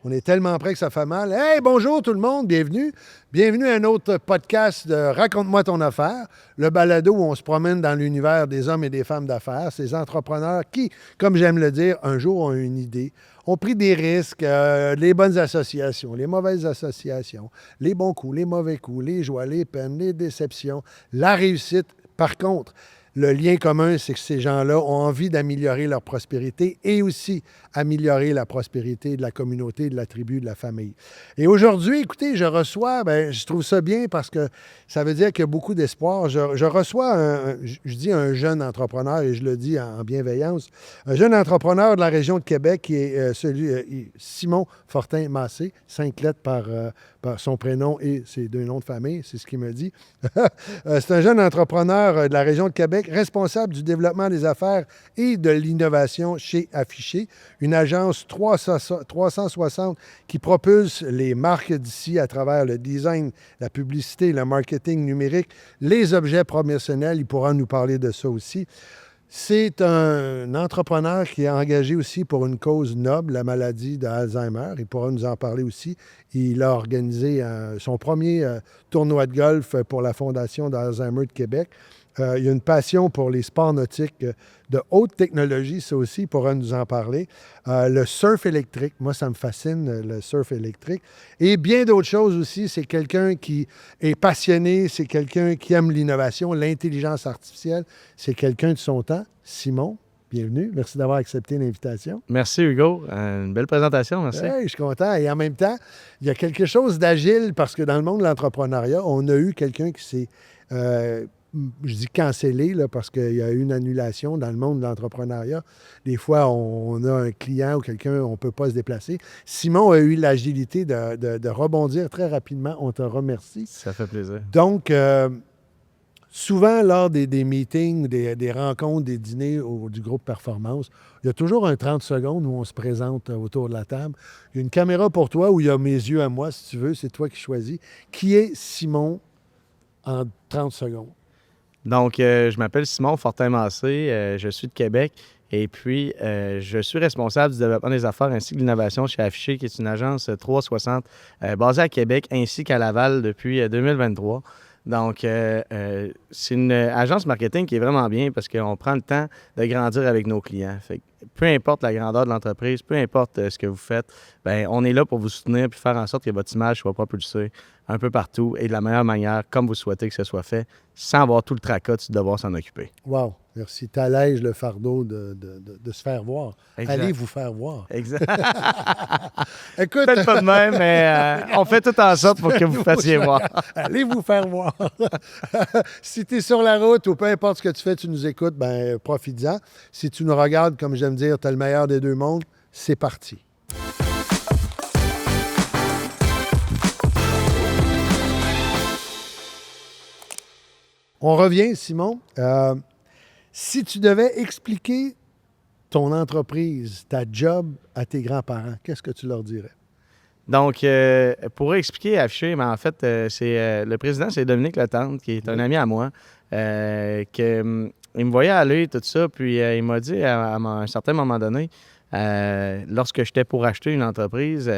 On est tellement près que ça fait mal. Hey, bonjour tout le monde, bienvenue. Bienvenue à un autre podcast de Raconte-moi ton affaire, le balado où on se promène dans l'univers des hommes et des femmes d'affaires, ces entrepreneurs qui, comme j'aime le dire, un jour ont une idée, ont pris des risques, les bonnes associations, les mauvaises associations, les bons coups, les mauvais coups, les joies, les peines, les déceptions, la réussite. Par contre, le lien commun, c'est que ces gens-là ont envie d'améliorer leur prospérité et aussi améliorer la prospérité de la communauté, de la tribu, de la famille. Et aujourd'hui, écoutez, je reçois, je trouve ça bien parce que ça veut dire qu'il y a beaucoup d'espoir. Je reçois, je dis un jeune entrepreneur et je le dis en bienveillance, un jeune entrepreneur de la région de Québec qui est Simon Fortin-Massé, 5 lettres par son prénom et ses 2 noms de famille, c'est ce qu'il me dit. C'est un jeune entrepreneur de la région de Québec, responsable du développement des affaires et de l'innovation chez Affiché, une agence 360 qui propulse les marques d'ici à travers le design, la publicité, le marketing numérique, les objets promotionnels. Il pourra nous parler de ça aussi. C'est un entrepreneur qui est engagé aussi pour une cause noble, la maladie d'Alzheimer. Il pourra nous en parler aussi. Il a organisé son premier tournoi de golf pour la Fondation d'Alzheimer de Québec. Il a une passion pour les sports nautiques de haute technologie, ça aussi, il pourra nous en parler. Le surf électrique, moi, ça me fascine, le surf électrique. Et bien d'autres choses aussi. C'est quelqu'un qui est passionné, c'est quelqu'un qui aime l'innovation, l'intelligence artificielle. C'est quelqu'un de son temps. Simon, bienvenue. Merci d'avoir accepté l'invitation. Merci, Hugo. Une belle présentation, merci. Hey, je suis content. Et en même temps, il y a quelque chose d'agile parce que dans le monde de l'entrepreneuriat, on a eu quelqu'un qui s'est... je dis cancellé là, parce qu'il y a eu une annulation dans le monde de l'entrepreneuriat. Des fois, on a un client ou quelqu'un, on ne peut pas se déplacer. Simon a eu l'agilité de rebondir très rapidement. On te remercie. Ça fait plaisir. Donc, souvent, lors des meetings, des rencontres, des dîners du groupe Performance, il y a toujours un 30 secondes où on se présente autour de la table. Il y a une caméra pour toi où il y a mes yeux à moi, si tu veux. C'est toi qui choisis. Qui est Simon en 30 secondes? Donc, je m'appelle Simon Fortin-Massé, je suis de Québec et puis je suis responsable du développement des affaires ainsi que de l'innovation chez Affiché, qui est une agence 360 basée à Québec ainsi qu'à Laval depuis 2023. Donc, c'est une agence marketing qui est vraiment bien parce qu'on prend le temps de grandir avec nos clients. Fait que peu importe la grandeur de l'entreprise, peu importe ce que vous faites, on est là pour vous soutenir puis faire en sorte que votre image soit propulsée un peu partout et de la meilleure manière, comme vous souhaitez que ce soit fait, sans avoir tout le tracas de devoir s'en occuper. Wow, merci. Tu allèges le fardeau de se faire voir. Exact. Allez vous faire voir. Exact. Écoute, peut-être pas de même, mais on fait tout en sorte pour que vous fassiez voir. Allez vous faire voir. Si tu es sur la route ou peu importe ce que tu fais, tu nous écoutes, profites-en. Si tu nous regardes, comme j'aime dire, tu as le meilleur des deux mondes, c'est parti. On revient, Simon. Si tu devais expliquer ton entreprise, ta job à tes grands-parents, qu'est-ce que tu leur dirais? Donc, pour expliquer Affiché, mais en fait, le président, c'est Dominique Letendre, qui est un ami à moi, il me voyait aller, tout ça, puis il m'a dit à un certain moment donné, lorsque j'étais pour acheter une entreprise,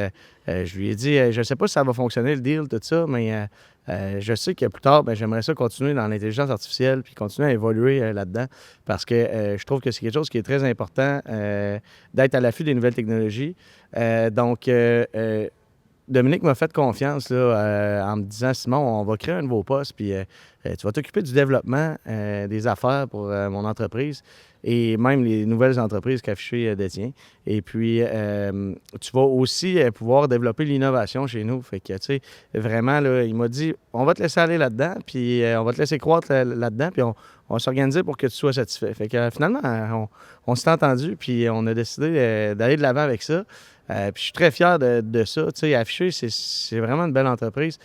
je lui ai dit, je ne sais pas si ça va fonctionner le deal, tout ça, mais je sais que plus tard, j'aimerais ça continuer dans l'intelligence artificielle puis continuer à évoluer là-dedans parce que je trouve que c'est quelque chose qui est très important d'être à l'affût des nouvelles technologies. Donc, Dominique m'a fait confiance là, en me disant « Simon, on va créer un nouveau poste puis tu vas t'occuper du développement des affaires pour mon entreprise et même les nouvelles entreprises qu'Affiché détient. Et puis, tu vas aussi pouvoir développer l'innovation chez nous. » Fait que, tu sais, vraiment, là, il m'a dit « On va te laisser aller là-dedans, puis on va te laisser croître là-dedans, puis on va s'organiser pour que tu sois satisfait. » Fait que finalement, on s'est entendu, puis on a décidé d'aller de l'avant avec ça. Puis je suis très fier de ça. Tu sais, Affiché, c'est vraiment une belle entreprise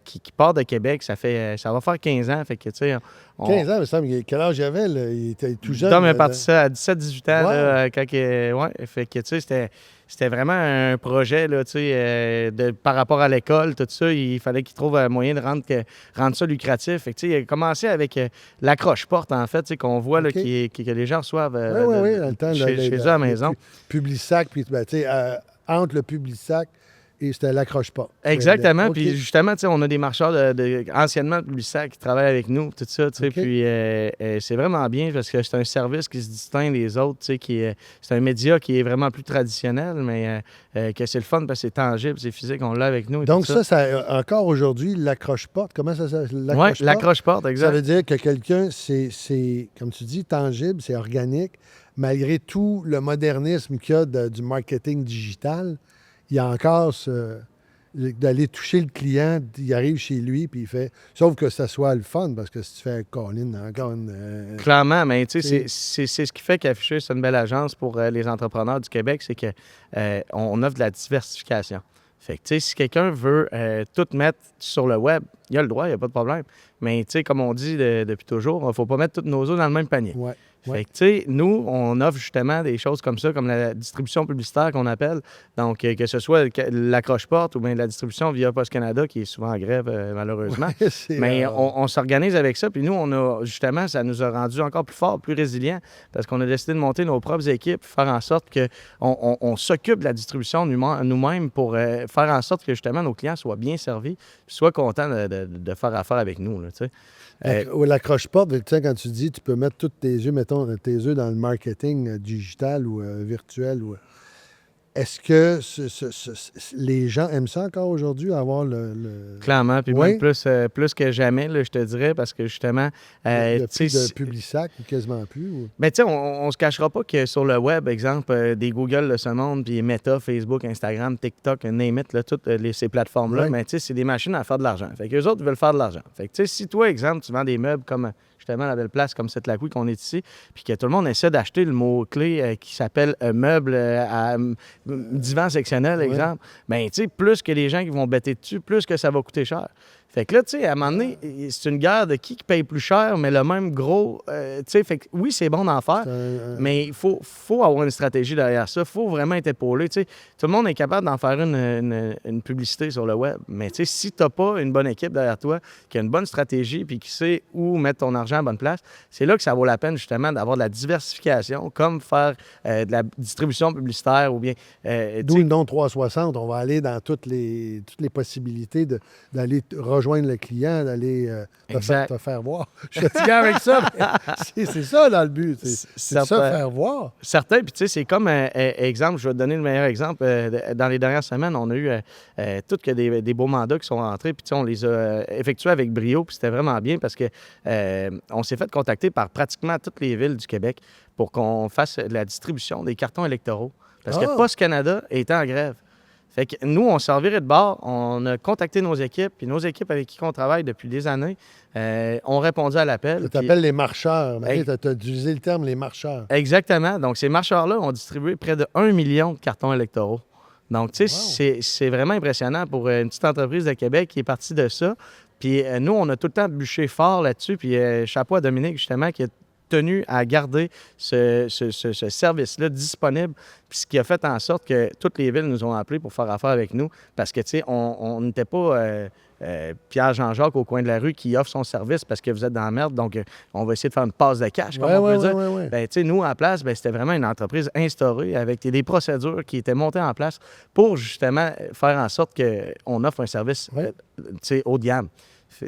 qui part de Québec. Ça va faire 15 ans. Fait que, tu sais, 15 ans, il me semble. Quel âge il avait? Là? Il était tout jeune. Tom est parti à 17-18 ans. Wow. Là, fait que, tu sais, c'était vraiment un projet, là, tu sais, par rapport à l'école, tout ça. Il fallait qu'il trouve un moyen de rendre ça lucratif. Fait que, tu sais, il a commencé avec l'accroche-porte, en fait, tu sais, qu'on voit là, que les gens reçoivent dans le temps, chez eux à la maison. Publisac, puis tu sais, entre le Publisac et c'était l'accroche-porte. Exactement. OK. Puis justement, tu sais, on a des marcheurs anciennement de Publisac qui travaillent avec nous, tout ça. Tu sais, OK. puis c'est vraiment bien parce que c'est un service qui se distingue des autres. Tu sais, c'est un média qui est vraiment plus traditionnel, mais que c'est le fun parce que c'est tangible, c'est physique, on l'a avec nous. Et Donc tout ça, encore aujourd'hui, l'accroche-porte, comment ça s'appelle? Oui, l'accroche-porte, Ça exact. veut dire que quelqu'un, c'est, comme tu dis, tangible, c'est organique. Malgré tout le modernisme qu'il y a du marketing digital, il y a encore d'aller toucher le client, il arrive chez lui, puis il fait... Sauf que ça soit le fun, parce que si tu fais Colin, encore une... Clairement, mais tu sais, c'est- c'est ce qui fait qu'Afficher, c'est une belle agence pour les entrepreneurs du Québec, c'est qu'on offre de la diversification. Fait que, tu sais, si quelqu'un veut tout mettre sur le web, il a le droit, il n'y a pas de problème. Mais, tu sais, comme on dit depuis toujours, il ne faut pas mettre tous nos œufs dans le même panier. Ouais. Fait que, tu sais, nous, on offre justement des choses comme ça, comme la distribution publicitaire qu'on appelle. Donc, que ce soit l'accroche-porte ou bien la distribution via Post Canada, qui est souvent en grève, malheureusement. Mais on s'organise avec ça. Puis nous, on a justement, ça nous a rendu encore plus forts, plus résilients, parce qu'on a décidé de monter nos propres équipes, faire en sorte qu'on s'occupe de la distribution nous-mêmes pour faire en sorte que justement nos clients soient bien servis, puis soient contents de faire affaire avec nous. Là, tu sais. L'accroche-porte, tu sais, quand tu dis tu peux mettre tous tes œufs, mettons, tes œufs dans le marketing digital ou virtuel, est-ce que les gens aiment ça encore aujourd'hui, avoir Clairement, puis Oui. même plus que jamais, là, je te dirais, parce que justement... il y a tu plus sais, de Publisac ou quasiment plus? Ou... ben, tu sais, on se cachera pas que sur le web, exemple, des Google de ce monde, puis Meta, Facebook, Instagram, TikTok, name it, là, toutes ces plateformes-là, Ouais. mais tu sais, c'est des machines à faire de l'argent. Fait qu'eux autres veulent faire de l'argent. Fait que, tu sais, si toi, exemple, tu vends des meubles comme justement la belle place comme cette Lacouille qu'on est ici, puis que tout le monde essaie d'acheter le mot-clé qui s'appelle meuble à divan sectionnel, exemple, ben, tu sais, plus que les gens qui vont bêter dessus, plus que ça va coûter cher. Fait que là, tu sais, à un moment donné, c'est une guerre de qui paye plus cher, mais le même gros, tu sais, fait que oui, c'est bon d'en faire, mais il faut avoir une stratégie derrière ça. Il faut vraiment être épaulé, tu sais. Tout le monde est capable d'en faire une publicité sur le web, mais tu sais, si tu n'as pas une bonne équipe derrière toi, qui a une bonne stratégie, puis qui sait où mettre ton argent à la bonne place, c'est là que ça vaut la peine, justement, d'avoir de la diversification, comme faire de la distribution publicitaire ou bien... D'où le nom 360. On va aller dans toutes les possibilités d'aller rejoindre le client, d'aller te faire voir. Je suis fatigué avec ça, mais c'est ça dans le but. C'est ça, faire voir. Certain, puis tu sais, c'est comme exemple, je vais te donner le meilleur exemple. Dans les dernières semaines, on a eu toutes que des beaux mandats qui sont rentrés, puis tu sais, on les a effectués avec brio, puis c'était vraiment bien parce que on s'est fait contacter par pratiquement toutes les villes du Québec pour qu'on fasse la distribution des cartons électoraux. Parce que Post Canada était en grève. Fait que nous, on s'en virait de bord, on a contacté nos équipes, puis nos équipes avec qui on travaille depuis des années ont répondu à l'appel. Tu t'appelles les marcheurs. Tu as utilisé le terme les marcheurs. Exactement. Donc, ces marcheurs-là ont distribué près de 1 million de cartons électoraux. Donc, tu sais, c'est vraiment impressionnant pour une petite entreprise de Québec qui est partie de ça. Puis nous, on a tout le temps bûché fort là-dessus. Puis chapeau à Dominique, justement, qui a tenu à garder ce service-là disponible, puis ce qui a fait en sorte que toutes les villes nous ont appelés pour faire affaire avec nous, parce que, tu sais, on n'était pas Pierre-Jean-Jacques au coin de la rue qui offre son service parce que vous êtes dans la merde, donc on va essayer de faire une passe de cash, comme on peut dire. Ben, tu sais, nous, à la place, c'était vraiment une entreprise instaurée avec des procédures qui étaient montées en place pour, justement, faire en sorte qu'on offre un service, tu sais, haut de gamme.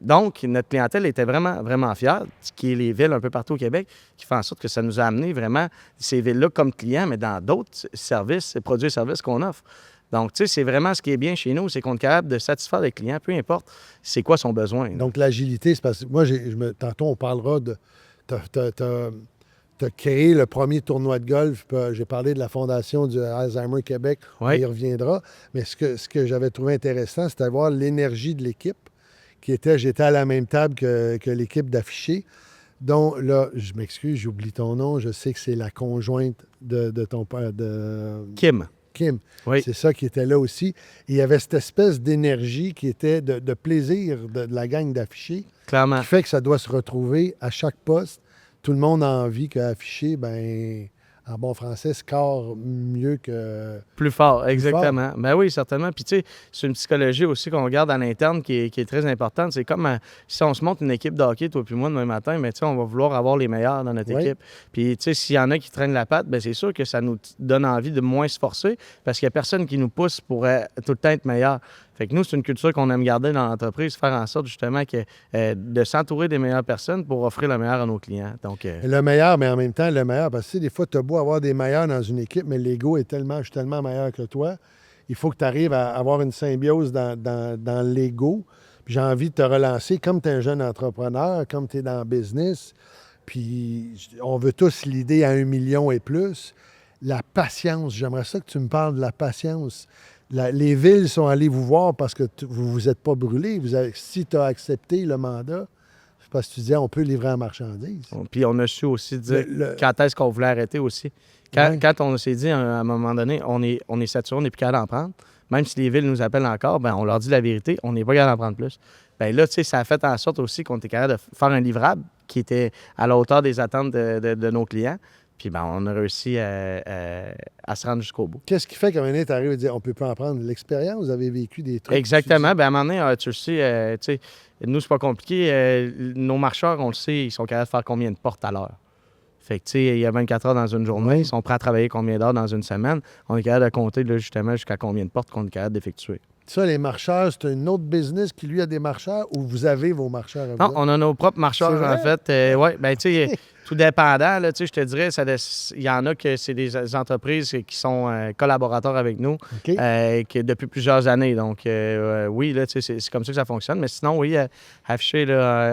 Donc, notre clientèle était vraiment, vraiment fière, qui est les villes un peu partout au Québec, qui fait en sorte que ça nous a amené vraiment ces villes-là comme clients, mais dans d'autres services, produits et services qu'on offre. Donc, tu sais, c'est vraiment ce qui est bien chez nous, c'est qu'on est capable de satisfaire les clients, peu importe c'est quoi son besoin. Donc, l'agilité, c'est parce que moi, tantôt, on parlera de... Tu as créé le premier tournoi de golf. J'ai parlé de la fondation du Alzheimer Québec. On y reviendra. Mais ce que j'avais trouvé intéressant, c'était de voir l'énergie de l'équipe. J'étais à la même table que l'équipe d'Afficher, dont, là, je m'excuse, j'oublie ton nom, je sais que c'est la conjointe de ton père, Kim. Oui. C'est ça qui était là aussi. Et il y avait cette espèce d'énergie qui était de plaisir de la gang d'Afficher. Clairement. Qui fait que ça doit se retrouver à chaque poste. Tout le monde a envie qu'Afficher, en bon français, score mieux que... Plus fort, exactement. Ben oui, certainement. Puis tu sais, c'est une psychologie aussi qu'on regarde à l'interne qui est très importante. C'est comme si on se monte une équipe de hockey, toi puis moi, demain matin, mais tu sais, on va vouloir avoir les meilleurs dans notre Oui. équipe. Puis tu sais, s'il y en a qui traînent la patte, ben c'est sûr que ça nous donne envie de moins se forcer parce qu'il n'y a personne qui nous pousse pour tout le temps être meilleur. Fait que nous, c'est une culture qu'on aime garder dans l'entreprise, faire en sorte justement que, de s'entourer des meilleures personnes pour offrir le meilleur à nos clients. Donc, Le meilleur, mais en même temps, le meilleur, parce que tu sais, des fois, tu as beau avoir des meilleurs dans une équipe, mais l'ego est tellement, je suis tellement meilleur que toi. Il faut que tu arrives à avoir une symbiose dans l'ego. Puis j'ai envie de te relancer, comme tu es un jeune entrepreneur, comme tu es dans le business, puis on veut tous l'idée à 1 million et plus. La patience, j'aimerais ça que tu me parles de la patience. Les villes sont allées vous voir parce que vous ne vous êtes pas brûlé. Si tu as accepté le mandat, c'est parce que tu disais on peut livrer en marchandise. puis on a su aussi dire quand est-ce qu'on voulait arrêter aussi. Quand on s'est dit à un moment donné, on est saturé, on n'est plus capable d'en prendre, même si les villes nous appellent encore, ben on leur dit la vérité, on n'est pas capable d'en prendre plus. Bien là, tu sais, ça a fait en sorte aussi qu'on était capable de faire un livrable qui était à la hauteur des attentes de nos clients. Puis ben, on a réussi à se rendre jusqu'au bout. Qu'est-ce qui fait qu'à un moment donné, tu arrives à dire on ne peut pas en prendre? L'expérience, vous avez vécu des trucs. Exactement. Bien, à un moment donné, tu le sais, tu sais, nous, c'est pas compliqué. Nos marcheurs, on le sait, ils sont capables de faire combien de portes à l'heure. Fait que, tu sais, il y a 24 heures dans une journée. Ils sont prêts à travailler combien d'heures dans une semaine. On est capable de compter, là, justement, jusqu'à combien de portes qu'on est capable d'effectuer. Ça, les marcheurs, c'est un autre business qui, lui, a des marcheurs ou vous avez vos marcheurs à vous? Non, on a nos propres marcheurs, en fait. Oui, bien, tu sais, tout dépendant, là, tu sais, je te dirais, il y en a que c'est des entreprises qui sont collaborateurs avec nous depuis plusieurs années. Donc, oui, là, tu sais, c'est comme ça que ça fonctionne. Mais sinon, oui, afficher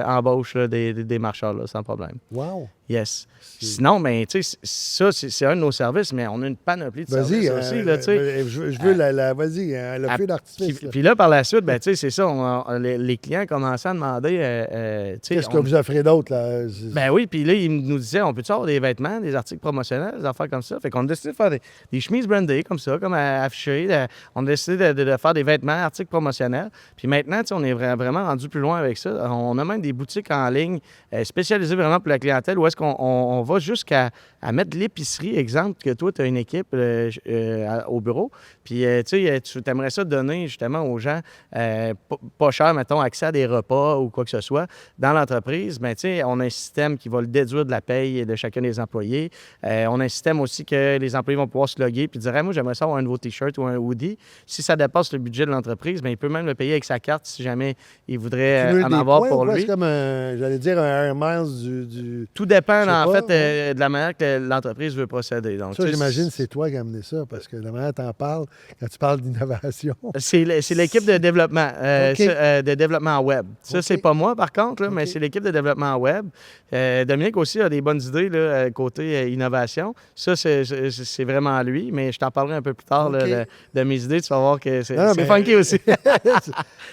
embauche là, des marcheurs, là, sans problème. Wow! Yes. Sinon, ben, tu sais, ça, c'est un de nos services, mais on a une panoplie de services aussi, là, tu sais. Je veux vas-y, le feu d'artifice. Puis là, par la suite, ben, tu sais, c'est ça, les clients commençaient à demander, tu sais... Qu'est-ce que vous offrez d'autre, là? Ben oui, puis là, ils nous disaient, on peut-tu avoir des vêtements, des articles promotionnels, des affaires comme ça? Fait qu'on a décidé de faire des chemises brandées comme ça, comme affichées. On a décidé de faire des vêtements, articles promotionnels. Puis maintenant, tu sais, on est vraiment rendu plus loin avec ça. On a même des boutiques en ligne spécialisées vraiment pour la clientèle où est-ce qu'on va jusqu'à mettre de l'épicerie. Exemple, que toi, tu as une équipe au bureau. Puis, tu sais, tu aimerais ça donner justement aux gens pas cher, mettons, accès à des repas ou quoi que ce soit dans l'entreprise. Bien, tu sais, on a un système qui va le déduire de la paye de chacun des employés. On a un système aussi que les employés vont pouvoir se loguer puis dire hey, moi, j'aimerais ça avoir un nouveau T-shirt ou un hoodie. Si ça dépasse le budget de l'entreprise, bien, il peut même le payer avec sa carte si jamais il voudrait en avoir pour lui. C'est comme, j'allais dire, un Air Miles du... Tout dépend, en fait, de la manière que l'entreprise veut procéder. Donc, ça, j'imagine, c'est toi qui as amené ça, parce que la manière dont tu en parles, quand tu parles d'innovation... C'est l'équipe de développement, de développement web. Ça, c'est pas moi, par contre, là, mais c'est l'équipe de développement web. Dominique aussi a des bonnes idées là, côté innovation. Ça, c'est vraiment lui, mais je t'en parlerai un peu plus tard là, de mes idées. Tu vas voir que c'est funky aussi.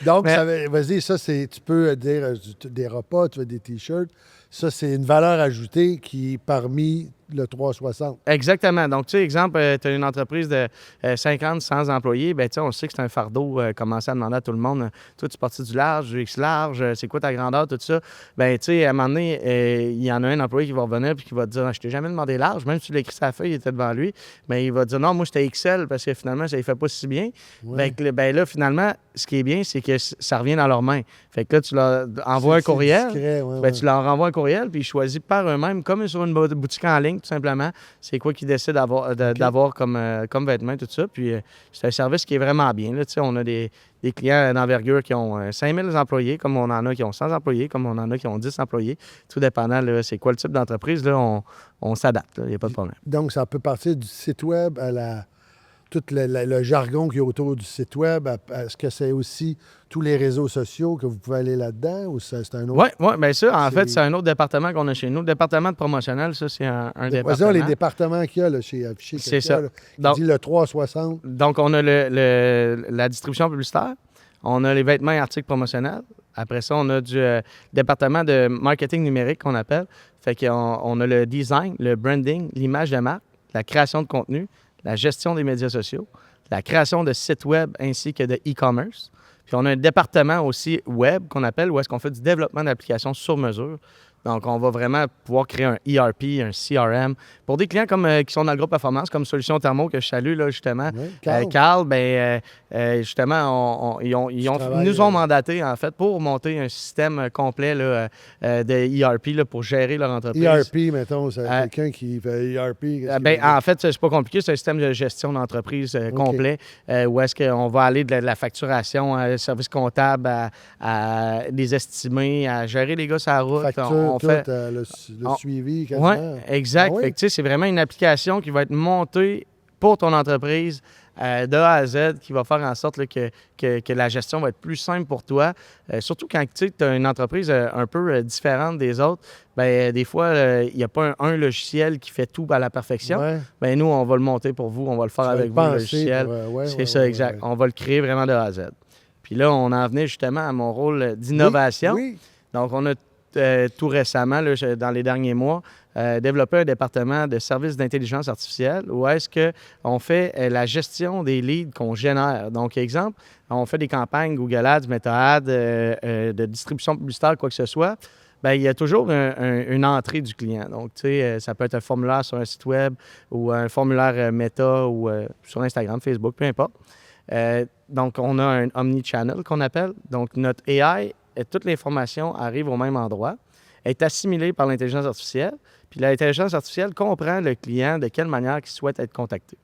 Donc, vas-y, ça, tu peux dire des repas, tu veux des T-shirts. Ça, c'est une valeur ajoutée qui est parmi le 360. Exactement. Donc, tu sais, exemple, tu as une entreprise de 50, 100 employés, bien, tu sais, on sait que c'est un fardeau, commencer à demander à tout le monde, toi, tu partis du large, du X large, c'est quoi ta grandeur, tout ça. Bien, tu sais, à un moment donné, il y en a un employé qui va revenir puis qui va te dire, je t'ai jamais demandé large, même si tu l'as écrit sur la feuille, il était devant lui, mais il va te dire, non, moi, j'étais XL parce que finalement, ça ne fait pas si bien. Ouais. Bien, là, finalement, ce qui est bien, c'est que ça revient dans leurs mains. Fait que là, tu leur envoies un courriel, discret, tu leur renvoies un courriel, puis ils choisissent par eux-mêmes, comme sur une boutique en ligne, tout simplement, c'est quoi qu'ils décident d'avoir comme vêtements, tout ça. Puis c'est un service qui est vraiment bien. Là, on a des clients d'envergure qui ont 5000 employés, comme on en a qui ont 100 employés, comme on en a qui ont 10 employés. Tout dépendant, là, c'est quoi le type d'entreprise, là, on s'adapte. Il n'y a pas de problème. Donc, ça peut partir du site web à tout le jargon qui est autour du site web. Est-ce que c'est aussi tous les réseaux sociaux que vous pouvez aller là-dedans ou c'est un autre? Oui, bien ça, en fait, c'est un autre département qu'on a chez nous. Le département de promotionnel, ça, c'est un département. Les départements qu'il y a là, chez Affiché. C'est ça. Donc, dit le 360. Donc, on a la distribution publicitaire, on a les vêtements et articles promotionnels. Après ça, on a du département de marketing numérique qu'on appelle. Fait qu'on a le design, le branding, l'image de marque, la création de contenu, la gestion des médias sociaux, la création de sites web ainsi que de e-commerce. Puis on a un département aussi web qu'on appelle où est-ce qu'on fait du développement d'applications sur mesure. Donc, on va vraiment pouvoir créer un ERP, un CRM. Pour des clients qui sont dans le groupe performance, comme Solutions Thermo, que je salue, là, justement, Oui, Carl, justement, ils nous ont mandaté, en fait, pour monter un système complet là, de ERP là, pour gérer leur entreprise. ERP, mettons, c'est quelqu'un qui fait ERP. En fait, c'est pas compliqué. C'est un système de gestion d'entreprise complet où est-ce qu'on va aller de la facturation, service comptable, à des estimés, à gérer les gars sur la route. Facture, on fait le suivi, quasiment. Oui, exact. Ah oui? Fait que, c'est vraiment une application qui va être montée pour ton entreprise de A à Z, qui va faire en sorte là, que la gestion va être plus simple pour toi. Surtout quand tu as une entreprise un peu différente des autres, des fois, il n'y a pas un logiciel qui fait tout à la perfection. Ouais. Nous, on va le monter pour vous, on va le faire avec vous, le logiciel. C'est ça, exact. On va le créer vraiment de A à Z. Puis là, on en venait justement à mon rôle d'innovation. Oui. Donc, on a tout récemment, là, dans les derniers mois, développé un département de services d'intelligence artificielle où est-ce qu'on fait la gestion des leads qu'on génère. Donc, exemple, on fait des campagnes Google Ads, Meta Ads, de distribution publicitaire, quoi que ce soit. Il y a toujours une entrée du client. Donc, tu sais, ça peut être un formulaire sur un site web ou un formulaire Meta ou sur Instagram, Facebook, peu importe. Donc, on a un omnichannel qu'on appelle. Donc, notre AI, toute l'information arrive au même endroit, est assimilée par l'intelligence artificielle, puis l'intelligence artificielle comprend le client de quelle manière il souhaite être contacté.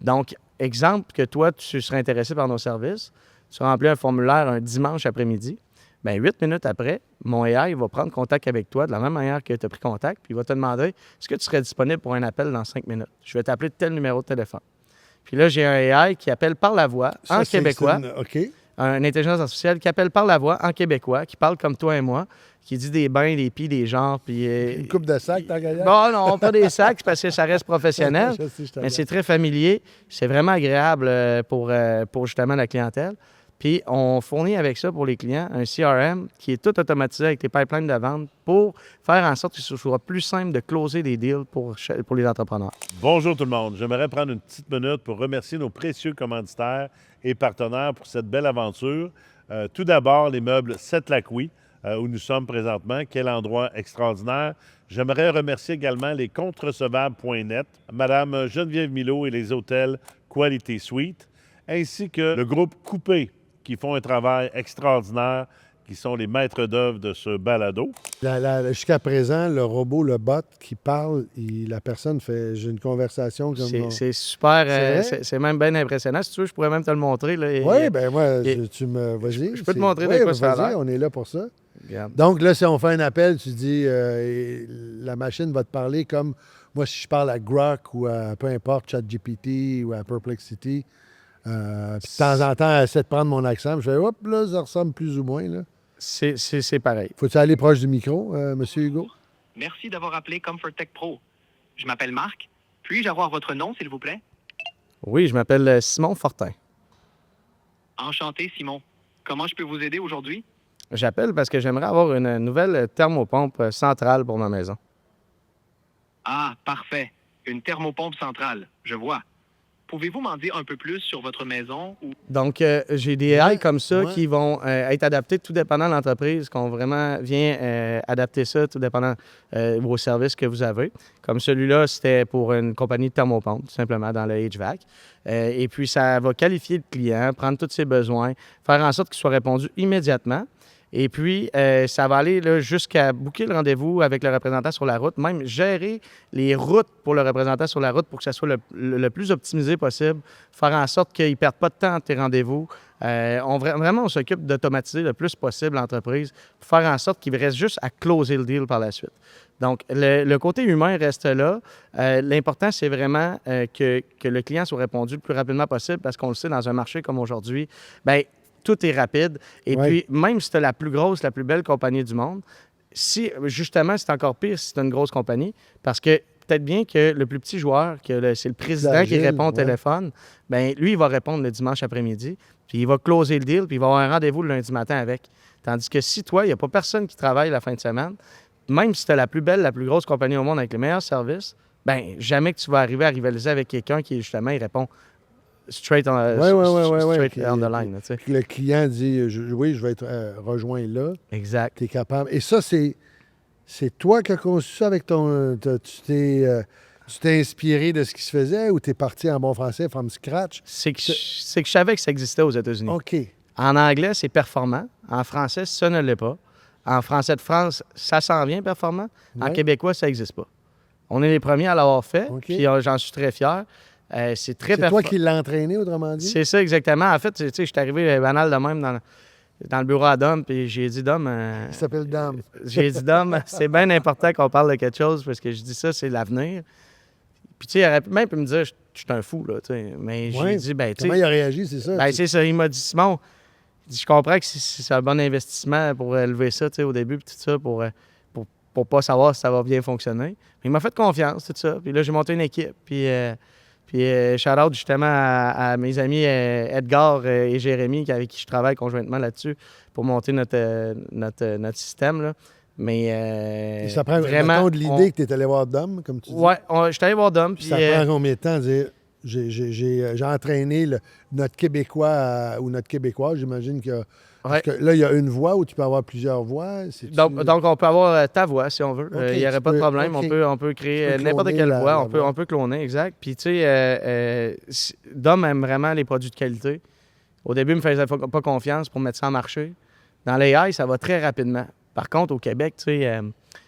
Donc, exemple que toi, tu serais intéressé par nos services, tu remplis un formulaire un dimanche après-midi, 8 minutes après, mon AI va prendre contact avec toi de la même manière que tu as pris contact, puis il va te demander, est-ce que tu serais disponible pour un appel dans 5 minutes? Je vais t'appeler de tel numéro de téléphone. Puis là, j'ai un AI qui appelle par la voix en québécois. Une intelligence artificielle qui appelle par la voix en québécois, qui parle comme toi et moi, qui dit des bains, des pis, des genres. Puis, une coupe de sacs, t'as gagné? Non, pas des sacs, parce que ça reste professionnel. Mais c'est très familier. C'est vraiment agréable pour justement la clientèle. Puis, on fournit avec ça pour les clients un CRM qui est tout automatisé avec les pipelines de vente pour faire en sorte que ce soit plus simple de closer des deals pour les entrepreneurs. Bonjour tout le monde. J'aimerais prendre une petite minute pour remercier nos précieux commanditaires et partenaires pour cette belle aventure. Tout d'abord, les meubles Sept-Lac-Oui, où nous sommes présentement. Quel endroit extraordinaire. J'aimerais remercier également les comptes-recevables.net, Mme Geneviève Milot et les hôtels Quality Suite, ainsi que le groupe Coupé, qui font un travail extraordinaire, qui sont les maîtres d'œuvre de ce balado. Jusqu'à présent, le robot, le bot qui parle, la personne fait j'ai une conversation comme... C'est super, c'est même bien impressionnant. Si tu veux, je pourrais même te le montrer. Là, tu me... Vas-y. Je peux te montrer de quoi ça a l'air. On est là pour ça. Regarde. Donc là, si on fait un appel, tu dis la machine va te parler comme... Moi, si je parle à Grok ou à peu importe, ChatGPT ou à Perplexity, puis de temps en temps, elle essaie de prendre mon accent. Je fais, hop, là, ça ressemble plus ou moins. Là. C'est pareil. Faut-tu aller proche du micro, M. Hugo? Merci d'avoir appelé Comfort Tech Pro. Je m'appelle Marc. Puis-je avoir votre nom, s'il vous plaît? Oui, je m'appelle Simon Fortin. Enchanté, Simon. Comment je peux vous aider aujourd'hui? J'appelle parce que j'aimerais avoir une nouvelle thermopompe centrale pour ma maison. Ah, parfait. Une thermopompe centrale. Je vois. Pouvez-vous m'en dire un peu plus sur votre maison? Donc, j'ai des AI comme ça qui vont être adaptés tout dépendant de l'entreprise, qu'on vraiment vient adapter ça tout dépendant vos services que vous avez. Comme celui-là, c'était pour une compagnie de thermopompe, tout simplement, dans le HVAC. Et puis, ça va qualifier le client, prendre tous ses besoins, faire en sorte qu'il soit répondu immédiatement. Et puis, ça va aller là, jusqu'à booker le rendez-vous avec le représentant sur la route, même gérer les routes pour le représentant sur la route pour que ça soit le plus optimisé possible, faire en sorte qu'il ne perde pas de temps à tes rendez-vous. On s'occupe d'automatiser le plus possible l'entreprise pour faire en sorte qu'il reste juste à closer le deal par la suite. Donc, le côté humain reste là. L'important, c'est vraiment que le client soit répondu le plus rapidement possible parce qu'on le sait, dans un marché comme aujourd'hui, tout est rapide. Et puis, même si tu as la plus grosse, la plus belle compagnie du monde, justement, c'est encore pire si c'est une grosse compagnie, parce que peut-être bien que le plus petit joueur, c'est le président qui répond au téléphone, lui, il va répondre le dimanche après-midi, puis il va closer le deal, puis il va avoir un rendez-vous le lundi matin avec. Tandis que si toi, il n'y a pas personne qui travaille la fin de semaine, même si tu as la plus belle, la plus grosse compagnie au monde avec les meilleurs services, jamais que tu vas arriver à rivaliser avec quelqu'un qui, justement, il répond straight on the line. Puis le client dit oui, je vais être rejoint là. Exact. Tu es capable. Et ça, c'est c'est toi qui as conçu ça avec ton... tu t'es inspiré de ce qui se faisait ou tu es parti en bon français from scratch? C'est que je savais que ça existait aux États-Unis. OK. En anglais, c'est performant. En français, ça ne l'est pas. En français de France, ça s'en vient performant. En Ouais. québécois, ça n'existe pas. On est les premiers à l'avoir fait, OK. puis j'en suis très fier. C'est très C'est toi qui l'as entraîné, autrement dit? C'est ça, exactement. En fait, tu sais, je suis arrivé banal de même dans le bureau à Dom, puis j'ai dit, Dom... Il s'appelle Dom. j'ai dit, Dom, c'est bien important qu'on parle de quelque chose, parce que je dis ça, c'est l'avenir. Puis, tu sais, il aurait même pu me dire, je suis un fou, là, tu sais. Mais Ouais. j'ai dit, ben, tu Comment sais... il a réagi, c'est ça? Ben, c'est ça. Il m'a dit, Simon, il dit, je comprends que c'est un bon investissement pour élever ça, tu sais, au début, puis tout ça, pour pas savoir si ça va bien fonctionner. Mais il m'a fait confiance, tout ça. Puis là, j'ai monté une équipe. Puis shout-out justement à mes amis Edgar et Jérémy, avec qui je travaille conjointement là-dessus, pour monter notre système, là. Mais Et ça prend vraiment... mettons, de l'idée que tu es allé voir Dom, comme tu dis. Ouais, je suis allé voir Dom. Puis Puis ça prend combien de temps de dire j'ai entraîné notre Québécois ou notre Québécoise, j'imagine qu'il y a. Parce que là, il y a une voix ou tu peux avoir plusieurs voix. Donc, on peut avoir ta voix, si on veut. OK, Il n'y aurait pas de problème. OK. On peut créer Tu peux n'importe cloner quelle la voix. voix. On peut cloner, exact. Puis, tu sais, Dom aime vraiment les produits de qualité. Au début, il me faisait pas confiance pour mettre ça en marché. Dans l'AI, ça va très rapidement. Par contre, au Québec, tu sais,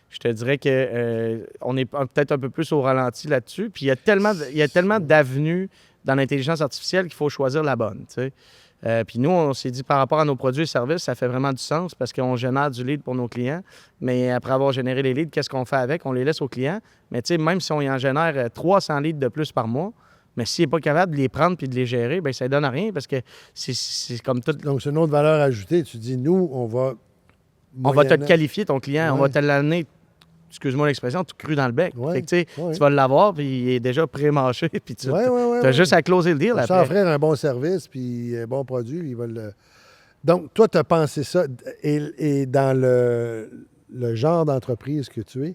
je te dirais que on est peut-être un peu plus au ralenti là-dessus. Puis, il y a tellement d'avenues dans l'intelligence artificielle qu'il faut choisir la bonne, tu sais. Puis nous, on s'est dit par rapport à nos produits et services, ça fait vraiment du sens parce qu'on génère du lead pour nos clients. Mais après avoir généré les leads, qu'est-ce qu'on fait avec? On les laisse aux clients. Mais tu sais, même si on y en génère 300 leads de plus par mois, mais s'il n'est pas capable de les prendre puis de les gérer, bien, ça ne donne rien parce que c'est comme tout. Donc, c'est une autre valeur ajoutée. Tu dis, nous, on va. On va te moyennant- qualifier, ton client. On Ouais. va te l'amener, excuse-moi l'expression, tout cru dans le bec. Ouais, Fait que, tu sais, ouais. tu vas l'avoir puis il est déjà pré-mâché. Puis tu as juste à closer le deal Sans après. offrir un bon service puis un bon produit, ils veulent le. Donc, toi, tu as pensé ça. Et dans le genre d'entreprise que tu es,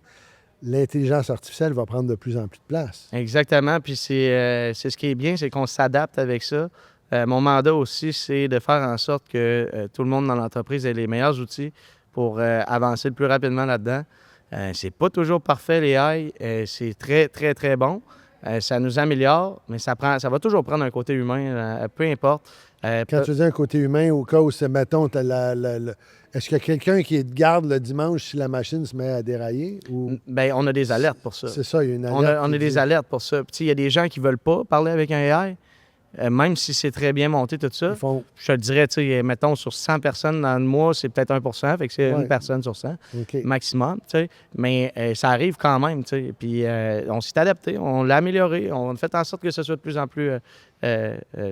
l'intelligence artificielle va prendre de plus en plus de place. Exactement. Puis c'est ce qui est bien, c'est qu'on s'adapte avec ça. Mon mandat aussi, c'est de faire en sorte que tout le monde dans l'entreprise ait les meilleurs outils pour avancer le plus rapidement là-dedans. C'est pas toujours parfait, les AI. C'est très, très, très bon. Ça nous améliore, mais ça va toujours prendre un côté humain, peu importe. Quand tu dis un côté humain, au cas où, c'est, mettons, t'as est-ce qu'il y a quelqu'un qui te garde le dimanche si la machine se met à dérailler? Ou... Ben, on a des alertes pour ça. C'est ça, il y a une alerte. On a qui des dit- alertes pour ça. Puis, tu sais, il y a des gens qui veulent pas parler avec un AI, même si c'est très bien monté, tout ça. Ils font. Je te dirais, tu sais, mettons, sur 100 personnes dans le mois, c'est peut-être 1 fait que c'est Ouais. une personne sur 100 OK. maximum, tu sais. Mais ça arrive quand même, tu sais. Puis on s'est adapté, on l'a amélioré, on a fait en sorte que ce soit de plus en plus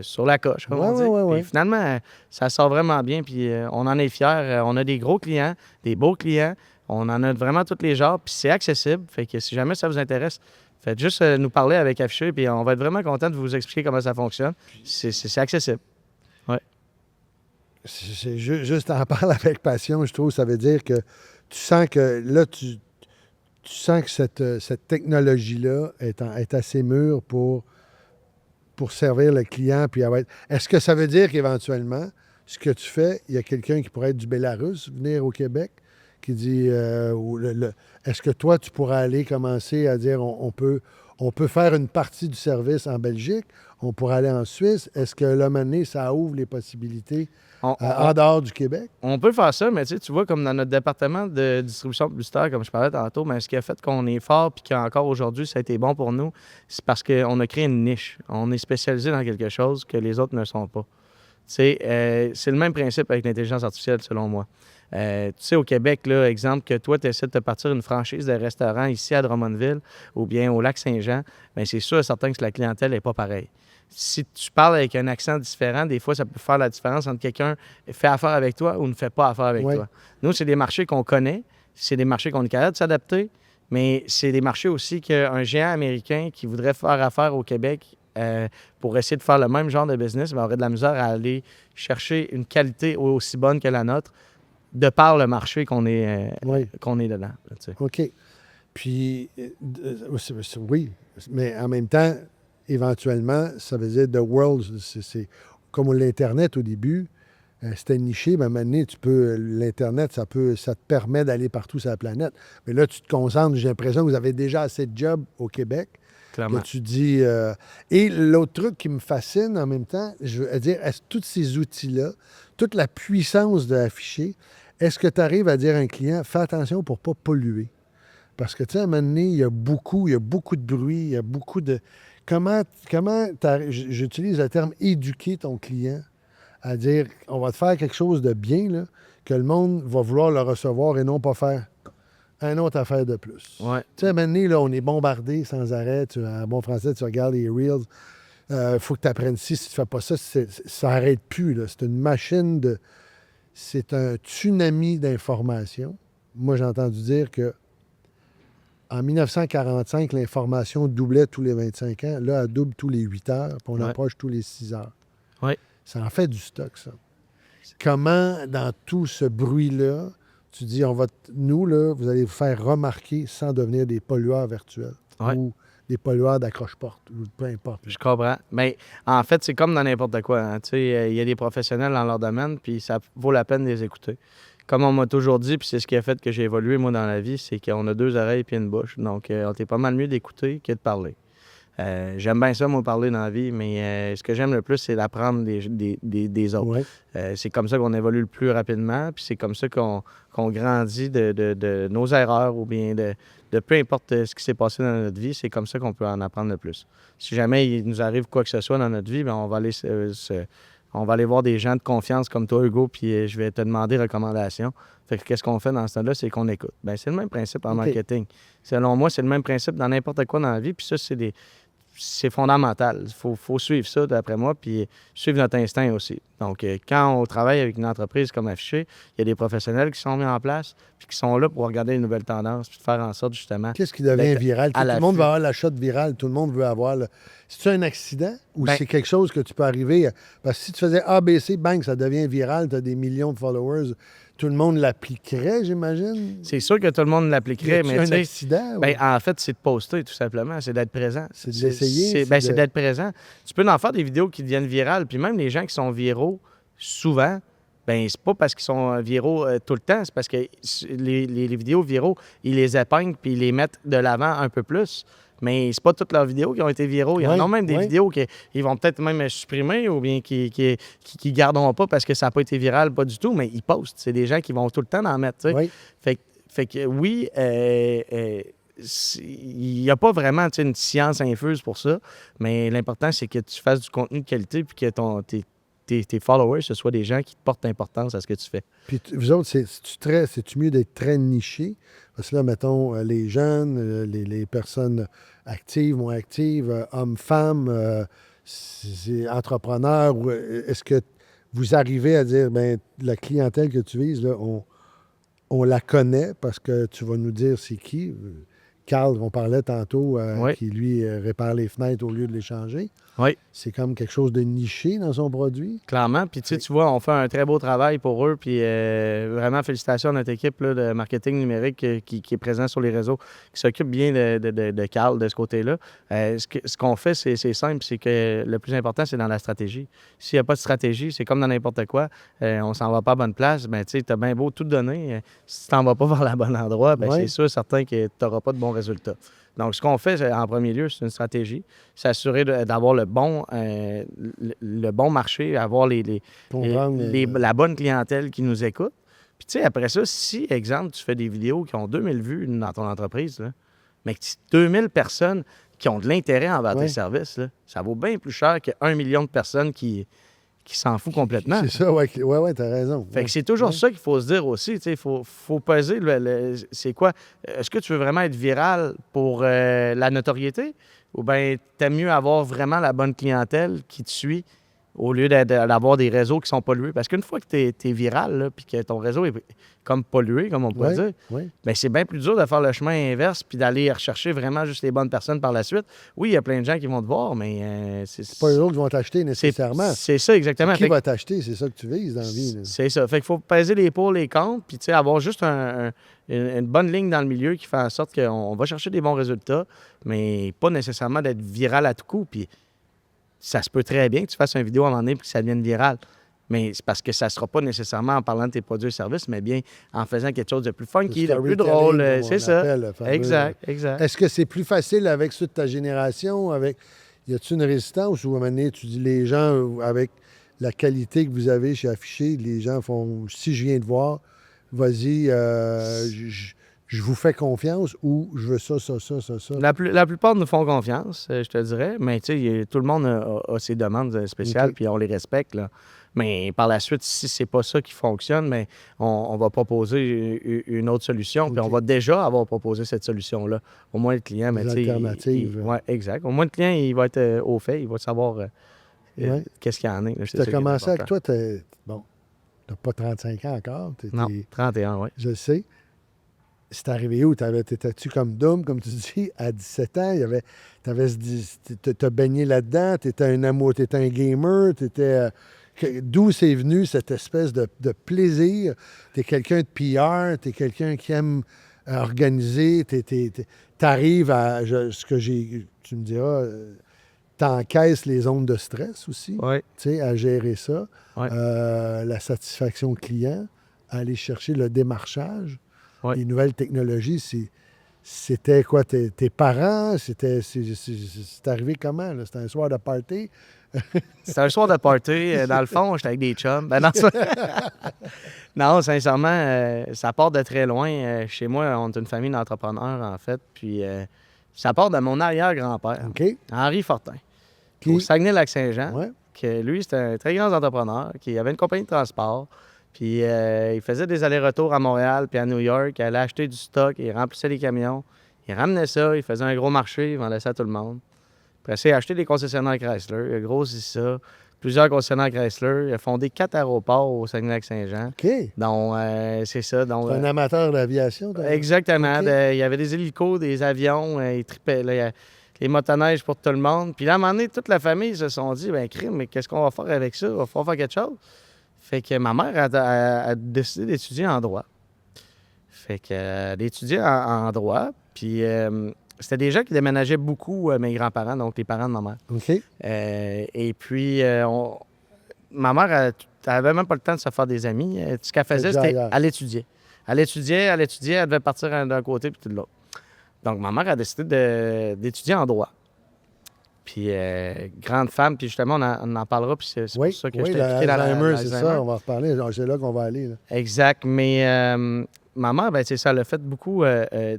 sur la coche, comme Ouais, on dit. ouais, ouais, ouais. Puis finalement, ça sort vraiment bien, puis on en est fiers. On a des gros clients, des beaux clients, on en a vraiment tous les genres, puis c'est accessible. Fait que si jamais ça vous intéresse, faites juste nous parler avec Affiché, puis on va être vraiment content de vous expliquer comment ça fonctionne. C'est accessible. Juste en parler avec passion, je trouve, ça veut dire que tu sens que là, tu sens que cette technologie-là est assez mûre pour servir le client. Puis est-ce que ça veut dire qu'éventuellement, ce que tu fais, il y a quelqu'un qui pourrait être du Bélarus venir au Québec qui dit est-ce que toi, tu pourrais aller commencer à dire on peut faire une partie du service en Belgique, on pourrait aller en Suisse. Est-ce que là, maintenant, ça ouvre les possibilités en dehors du Québec? On peut faire ça, mais tu vois, comme dans notre département de distribution publicitaire, comme je parlais tantôt, mais ce qui a fait qu'on est fort puis qu'encore aujourd'hui, ça a été bon pour nous, c'est parce qu'on a créé une niche. On est spécialisé dans quelque chose que les autres ne sont pas. C'est le même principe avec l'intelligence artificielle, selon moi. Tu sais, au Québec, là, exemple, que toi, tu essaies de te partir une franchise de restaurant ici à Drummondville ou bien au Lac-Saint-Jean, bien, c'est sûr et certain que la clientèle n'est pas pareille. Si tu parles avec un accent différent, des fois, ça peut faire la différence entre quelqu'un fait affaire avec toi ou ne fait pas affaire avec toi. Nous, c'est des marchés qu'on connaît, c'est des marchés qu'on est capable de s'adapter, mais c'est des marchés aussi qu'un géant américain qui voudrait faire affaire au Québec pour essayer de faire le même genre de business, ben, aurait de la misère à aller chercher une qualité aussi bonne que la nôtre de par le marché qu'on est dedans. Là, tu sais. OK. Puis, oui, mais en même temps, éventuellement, ça veut dire the world, c'est comme l'Internet au début. c'était niché, mais maintenant, l'Internet, ça te permet d'aller partout sur la planète. Mais là, tu te concentres, j'ai l'impression que vous avez déjà assez de jobs au Québec. Clairement. Que tu dis. Et l'autre truc qui me fascine en même temps, je veux dire, est-ce que tous ces outils-là, toute la puissance de l'afficher, est-ce que tu arrives à dire à un client, fais attention pour ne pas polluer? Parce que, tu sais, à un moment donné, il y a beaucoup de bruit, il y a beaucoup de. Comment j'utilise le terme éduquer ton client à dire, on va te faire quelque chose de bien, là, que le monde va vouloir le recevoir et non pas faire une autre affaire de plus. Ouais. Tu sais, à un moment donné, là, on est bombardé sans arrêt. En bon français, tu regardes les Reels. Il faut que tu apprennes ci. Si tu ne fais pas ça, ça n'arrête plus. Là. C'est une machine de. C'est un tsunami d'informations. Moi, j'ai entendu dire que en 1945, l'information doublait tous les 25 ans. Là, elle double tous les 8 heures, puis on approche tous les 6 heures. Oui. Ça en fait du stock, ça. Comment, dans tout ce bruit-là, tu dis, nous, là, vous allez vous faire remarquer sans devenir des pollueurs virtuels ou des pollueurs d'accroche-porte, ou peu importe. Je comprends. Mais en fait, c'est comme dans n'importe quoi. Hein. Tu sais, il y a des professionnels dans leur domaine, puis ça vaut la peine de les écouter. Comme on m'a toujours dit, puis c'est ce qui a fait que j'ai évolué, moi, dans la vie, c'est qu'on a 2 oreilles et une bouche. Donc, on est pas mal mieux d'écouter que de parler. J'aime bien ça, moi, parler dans la vie, mais ce que j'aime le plus, c'est d'apprendre des autres. Ouais. C'est comme ça qu'on évolue le plus rapidement, puis c'est comme ça qu'on grandit de nos erreurs ou bien de peu importe ce qui s'est passé dans notre vie, c'est comme ça qu'on peut en apprendre le plus. Si jamais il nous arrive quoi que ce soit dans notre vie, bien, on va aller voir des gens de confiance comme toi, Hugo, puis je vais te demander recommandations. Fait que qu'est-ce qu'on fait dans ce temps-là, c'est qu'on écoute. Bien, c'est le même principe en marketing. Selon moi, c'est le même principe dans n'importe quoi dans la vie, puis ça, c'est fondamental. Il faut suivre ça, d'après moi, puis suivre notre instinct aussi. Donc, quand on travaille avec une entreprise comme Affiché, il y a des professionnels qui sont mis en place, puis qui sont là pour regarder les nouvelles tendances, puis faire en sorte, justement... Qu'est-ce qui devient viral? Tout le monde va avoir la shot virale. Tout le monde veut avoir... C'est-tu un accident ou c'est quelque chose que tu peux arriver... Parce que si tu faisais ABC, bang, ça devient viral, tu as des millions de followers... Tout le monde l'appliquerait, j'imagine? C'est sûr que tout le monde l'appliquerait, mais un accident? Ben, en fait, c'est de poster, tout simplement. C'est d'être présent. C'est d'essayer? C'est d'être présent. Tu peux en faire des vidéos qui deviennent virales, puis même les gens qui sont viraux, souvent, ben c'est pas parce qu'ils sont viraux tout le temps, c'est parce que les vidéos viraux, ils les épinglent puis ils les mettent de l'avant un peu plus. Mais c'est pas toutes leurs vidéos qui ont été viraux. Il y en a même des vidéos qu'ils vont peut-être même supprimer ou bien qui garderont pas parce que ça n'a pas été viral, pas du tout, mais ils postent. C'est des gens qui vont tout le temps en mettre. Oui. Fait que oui, il n'y a pas vraiment une science infuse pour ça, mais l'important, c'est que tu fasses du contenu de qualité puis que tes followers, ce soit des gens qui te portent importance à ce que tu fais. Puis vous autres, c'est-tu mieux d'être très niché? Parce que là, mettons, les jeunes, les personnes actives, moins actives, hommes, femmes, entrepreneurs, est-ce que vous arrivez à dire, bien, la clientèle que tu vises, là, on la connaît parce que tu vas nous dire c'est qui? Carl, on parlait tantôt, qui lui répare les fenêtres au lieu de les changer. Oui. C'est comme quelque chose de niché dans son produit. Clairement. Puis tu vois, on fait un très beau travail pour eux. Puis vraiment, félicitations à notre équipe là, de marketing numérique qui est présent sur les réseaux, qui s'occupe bien de Carl de ce côté-là. Ce qu'on fait, c'est simple. C'est que le plus important, c'est dans la stratégie. S'il n'y a pas de stratégie, c'est comme dans n'importe quoi. On s'en va pas à bonne place. Ben, tu sais, t'as bien beau tout donner. Si tu t'en vas pas vers le bon endroit, ben, c'est sûr, certain que tu n'auras pas de bons résultats. Donc, ce qu'on fait, en premier lieu, c'est une stratégie. S'assurer d'avoir le bon marché, avoir la bonne clientèle qui nous écoute. Puis, tu sais, après ça, si, exemple, tu fais des vidéos qui ont 2000 vues dans ton entreprise, là, mais que 2000 personnes qui ont de l'intérêt envers tes services, là, ça vaut bien plus cher que 1 million de personnes qui s'en foutent complètement. C'est ça, oui, t'as raison. Fait que c'est toujours ça qu'il faut se dire aussi. Il faut peser c'est quoi? Est-ce que tu veux vraiment être viral pour la notoriété? Ou bien t'aimes mieux avoir vraiment la bonne clientèle qui te suit au lieu d'avoir des réseaux qui sont pollués? Parce qu'une fois que tu es viral, puis que ton réseau est comme pollué, comme on pourrait dire, bien, c'est bien plus dur de faire le chemin inverse puis d'aller rechercher vraiment juste les bonnes personnes par la suite. Oui, il y a plein de gens qui vont te voir, mais... c'est pas eux autres qui vont t'acheter nécessairement. C'est ça, exactement. Qui va t'acheter? C'est ça que tu vises dans la vie. Là. C'est ça. Fait qu'il faut peser les pour, les contre, puis avoir juste une bonne ligne dans le milieu qui fait en sorte qu'on va chercher des bons résultats, mais pas nécessairement d'être viral à tout coup. Puis ça se peut très bien que tu fasses une vidéo à un moment donné et que ça devienne viral. Mais c'est parce que ça ne sera pas nécessairement en parlant de tes produits et services, mais bien en faisant quelque chose de plus funky, de plus storytelling, drôle. comme C'est on ça. appelle, le fameux. Exact. Est-ce que c'est plus facile avec ceux de ta génération? Y a-t-il une résistance ou à un moment donné, tu dis les gens, avec la qualité que vous avez chez Affiché, les gens font si je viens te voir, vas-y, je vous fais confiance ou je veux ça. La plupart nous font confiance, je te dirais, mais tu sais, tout le monde a ses demandes spéciales, OK. puis on les respecte, là. Mais par la suite, si c'est pas ça qui fonctionne, mais on va proposer une autre solution, puis OK. on va déjà avoir proposé cette solution-là. Au moins, le client, mais Des tu sais, alternatives. Oui, exact. Au moins, le client, il va être au fait, il va savoir Ouais. qu'est-ce qu'il y en a. Tu as commencé avec toi, bon, tu n'as pas 35 ans encore. Non, 31, oui. Je le sais. C'est arrivé où? T'étais-tu comme Doom, comme tu dis, à 17 ans? T'as baigné là-dedans, t'étais un amour, t'étais un gamer, d'où c'est venu cette espèce de plaisir? T'es quelqu'un de PR, t'es quelqu'un qui aime organiser, t'arrives à, tu me diras, t'encaisses les ondes de stress aussi, Oui, tu sais, à gérer ça. Ouais. La satisfaction client, à aller chercher le démarchage. Ouais. Les nouvelles technologies, c'était quoi? Tes parents? C'est arrivé comment? Là? C'était un soir de party? C'était un soir de party. Dans le fond, j'étais avec des chums. Ben non, non, sincèrement, ça part de très loin. Chez moi, on est une famille d'entrepreneurs, en fait. Puis ça part de mon arrière-grand-père, OK. Henri Fortin, Qui- au Saguenay-Lac-Saint-Jean. Ouais. Que lui, c'était un très grand entrepreneur qui avait une compagnie de transport. Puis il faisait des allers-retours à Montréal puis à New York. Il allait acheter du stock, il remplissait les camions. Il ramenait ça, il faisait un gros marché, il vendait ça à tout le monde. Après ça, il a acheté des concessionnaires Chrysler, il a grossi ça. Plusieurs concessionnaires Chrysler. Il a fondé 4 aéroports au Saguenay-Lac-Saint-Jean. OK. Donc, c'est ça. Donc, C'est un amateur d'aviation. exactement. OK. Il y avait des hélicos, des avions, il tripait. Là, il y a les motoneiges pour tout le monde. Puis là, à un moment donné, toute la famille se sont dit, ben crime, mais qu'est-ce qu'on va faire avec ça? Il va falloir faire quelque chose. Fait que ma mère a décidé d'étudier en droit. Fait qu'elle étudiait en droit. Puis c'était des gens qui déménageaient beaucoup, mes grands-parents, donc les parents de ma mère. OK. Et puis, ma mère, elle n'avait même pas le temps de se faire des amis. Ce qu'elle faisait, Déjà c'était ailleurs. elle étudiait. Elle étudiait, elle devait partir d'un côté puis de l'autre. Donc, ma mère a décidé d'étudier en droit. Puis, grande femme, puis justement, on en parlera, puis c'est Oui, pour ça que oui, je t'ai expliqué dans l'Alzheimer, c'est l'Alzheimer. ça. On va en reparler. C'est là qu'on va aller. Là. Exact. Mais ma mère, ben, ça, elle a fait beaucoup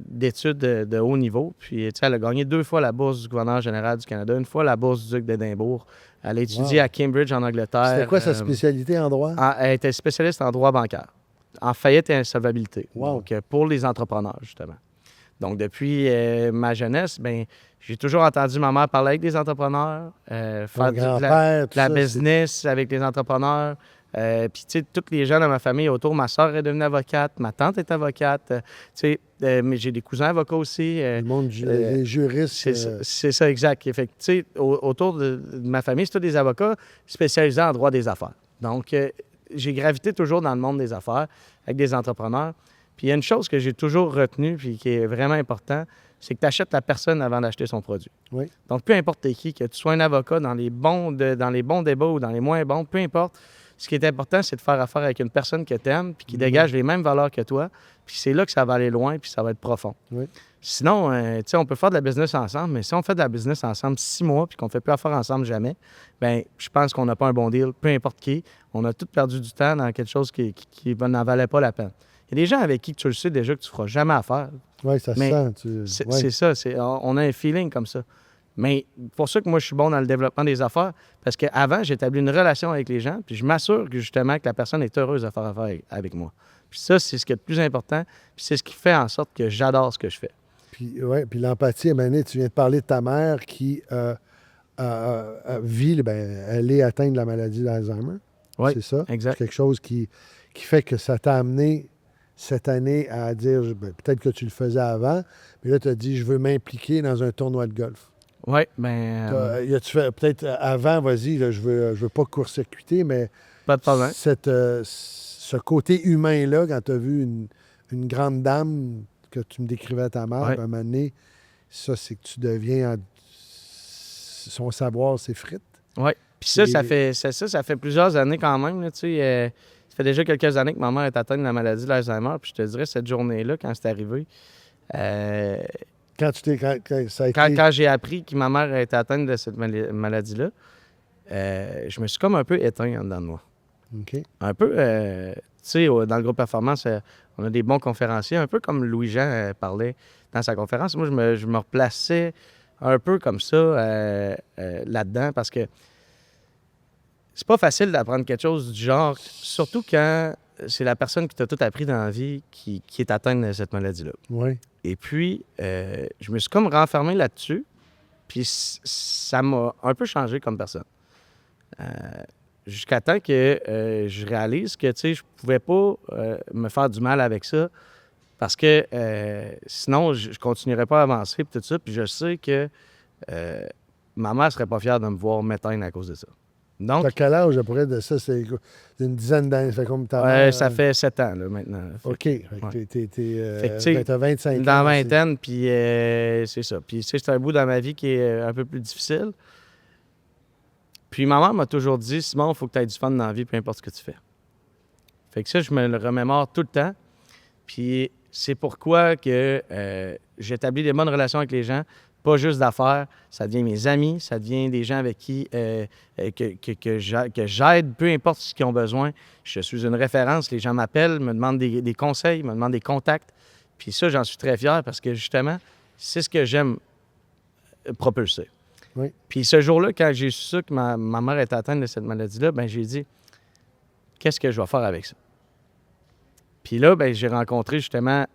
d'études de haut niveau. Puis, elle a gagné 2 fois la bourse du gouverneur général du Canada, 1 fois la bourse du duc d'Édimbourg. Elle a étudié Wow. à Cambridge, en Angleterre. C'était quoi sa spécialité en droit? Elle était spécialiste en droit bancaire, en faillite et insolvabilité. Wow. Donc, pour les entrepreneurs, justement. Donc, depuis ma jeunesse, ben, j'ai toujours entendu ma mère parler avec des entrepreneurs, Ton faire grand-père, tout la ça, business avec les entrepreneurs. Puis, tu sais, tous les gens dans ma famille autour, ma soeur est devenue avocate, ma tante est avocate. Tu sais, mais j'ai des cousins avocats aussi. le monde, les juristes. C'est ça, exact. Fait que, tu sais, autour de ma famille, c'est tous des avocats spécialisés en droit des affaires. Donc, j'ai gravité toujours dans le monde des affaires avec des entrepreneurs. Puis il y a une chose que j'ai toujours retenue puis qui est vraiment important, c'est que tu achètes la personne avant d'acheter son produit. Oui. Donc, peu importe t'es qui, que tu sois un avocat dans les bons débats ou dans les moins bons, peu importe, ce qui est important, c'est de faire affaire avec une personne que tu aimes puis qui dégage les mêmes valeurs que toi. Puis c'est là que ça va aller loin puis ça va être profond. Oui. Sinon, tu sais, on peut faire de la business ensemble, mais si on fait de la business ensemble 6 mois puis qu'on ne fait plus affaire ensemble jamais, bien, je pense qu'on n'a pas un bon deal, peu importe qui. On a tout perdu du temps dans quelque chose qui n'en valait pas la peine. Il y a des gens avec qui tu le sais déjà que tu ne feras jamais affaire. Oui, ça se Mais sent. C'est ça. On a un feeling comme ça. Mais pour ça que moi, je suis bon dans le développement des affaires, parce qu'avant, j'établis une relation avec les gens, puis je m'assure que justement que la personne est heureuse de faire affaire avec moi. Puis ça, c'est ce qui est le plus important, puis c'est ce qui fait en sorte que j'adore ce que je fais. Puis, puis l'empathie, Mané, tu viens de parler de ta mère qui vit, elle est atteinte de la maladie d'Alzheimer. Oui, C'est ça? exact. C'est quelque chose qui fait que ça t'a amené cette année à dire, peut-être que tu le faisais avant, mais là, tu as dit, je veux m'impliquer dans un tournoi de golf. Oui, bien, Tu fait peut-être avant, vas-y, là, je veux pas court-circuiter, mais pas de problème. ce côté humain-là, quand tu as vu une grande dame que tu me décrivais à ta mère, Ouais. à un moment donné, ça, c'est que tu deviens... son savoir s'effrite. Oui. Puis ça, ça fait plusieurs années quand même, là, tu sais. Ça fait déjà quelques années que ma mère est atteinte de la maladie de l'Alzheimer. Puis je te dirais, cette journée-là, quand c'est arrivé, Quand ça a été... quand j'ai appris que ma mère était atteinte de cette maladie-là, je me suis comme un peu éteint en dedans de moi. OK. Un peu, tu sais, dans le groupe Performance, on a des bons conférenciers, un peu comme Louis-Jean parlait dans sa conférence. Moi, je me replaçais un peu comme ça là-dedans parce que c'est pas facile d'apprendre quelque chose du genre, surtout quand c'est la personne qui t'a tout appris dans la vie qui est atteinte de cette maladie-là. Oui. Et puis, je me suis comme renfermé là-dessus, puis ça m'a un peu changé comme personne. Jusqu'à temps que je réalise que, tu sais, je pouvais pas me faire du mal avec ça parce que sinon, je continuerais pas à avancer, puis tout ça. Puis je sais que ma mère serait pas fière de me voir m'éteindre à cause de ça. Donc, T'as quel âge après de ça? C'est une dizaine d'années. Ça fait comme ta ouais, mère, ça fait 7 ans, là, maintenant. OK. Fait que Fait que, tu sais, t'as 25 ans. dans la vingtaine, puis c'est ça. Puis, tu sais, c'est un bout dans ma vie qui est un peu plus difficile. Puis ma mère m'a toujours dit, Simon, il faut que tu aies du fun dans la vie, peu importe ce que tu fais. Fait que ça, je me le remémore tout le temps. Puis c'est pourquoi que j'établis des bonnes relations avec les gens, pas juste d'affaires. Ça devient mes amis, ça devient des gens avec qui que j'aide, peu importe ce qu'ils ont besoin. Je suis une référence. Les gens m'appellent, me demandent des conseils, me demandent des contacts. Puis ça, j'en suis très fier parce que justement, c'est ce que j'aime propulser. Oui. Puis ce jour-là, quand j'ai su ça, que ma mère était atteinte de cette maladie-là, ben j'ai dit, qu'est-ce que je vais faire avec ça? Puis là, ben, j'ai rencontré justement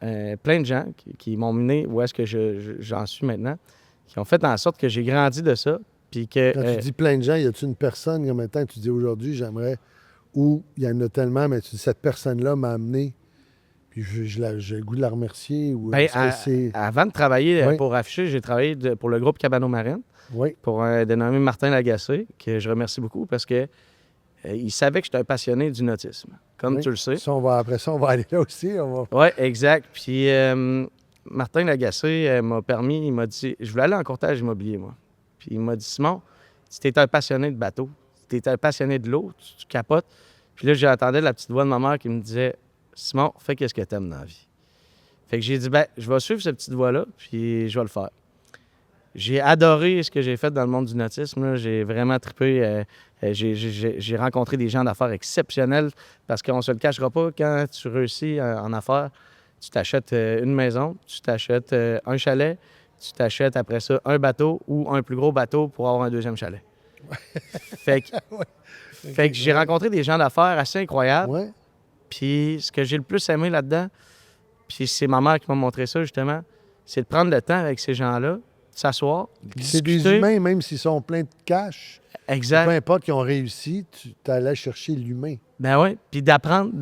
plein de gens qui m'ont mené où est-ce que j'en suis maintenant, qui ont fait en sorte que j'ai grandi de ça. Puis que, Quand tu dis plein de gens, y a-tu une personne, en même temps, tu dis aujourd'hui, j'aimerais, ou il y en a tellement, mais tu dis cette personne-là m'a amené, puis j'ai le goût de la remercier, ou ben, est-ce que c'est... avant de travailler Oui. pour Afficher, j'ai travaillé pour le groupe Cabano Marine, Oui, pour un dénommé Martin Lagacé, que je remercie beaucoup parce que il savait que j'étais un passionné du nautisme, comme oui. tu le sais. Ça, après ça, on va aller là aussi. Oui, exact. Puis Martin Lagacé m'a permis, il m'a dit, je voulais aller en courtage immobilier, moi. Puis il m'a dit, Simon, si tu es un passionné de bateau, si tu es un passionné de l'eau, tu capotes. Puis là, j'entendais la petite voix de ma mère qui me disait, Simon, fais qu'est-ce que tu aimes dans la vie. Fait que j'ai dit, ben, je vais suivre cette petite voix-là, puis je vais le faire. J'ai adoré ce que j'ai fait dans le monde du nautisme, là. J'ai vraiment trippé. J'ai rencontré des gens d'affaires exceptionnels parce qu'on ne se le cachera pas, quand tu réussis en affaires, tu t'achètes une maison, tu t'achètes un chalet, tu t'achètes après ça un bateau ou un plus gros bateau pour avoir un deuxième chalet. Fait que j'ai rencontré des gens d'affaires assez incroyables. Oui. Puis ce que j'ai le plus aimé là-dedans, puis c'est ma mère qui m'a montré ça justement, c'est de prendre le temps avec ces gens-là, de s'asseoir, C'est des discuter. humains, même s'ils sont pleins de cash, peu Exact. importe qu'ils ont réussi, tu allais chercher l'humain. Ben oui. Puis d'apprendre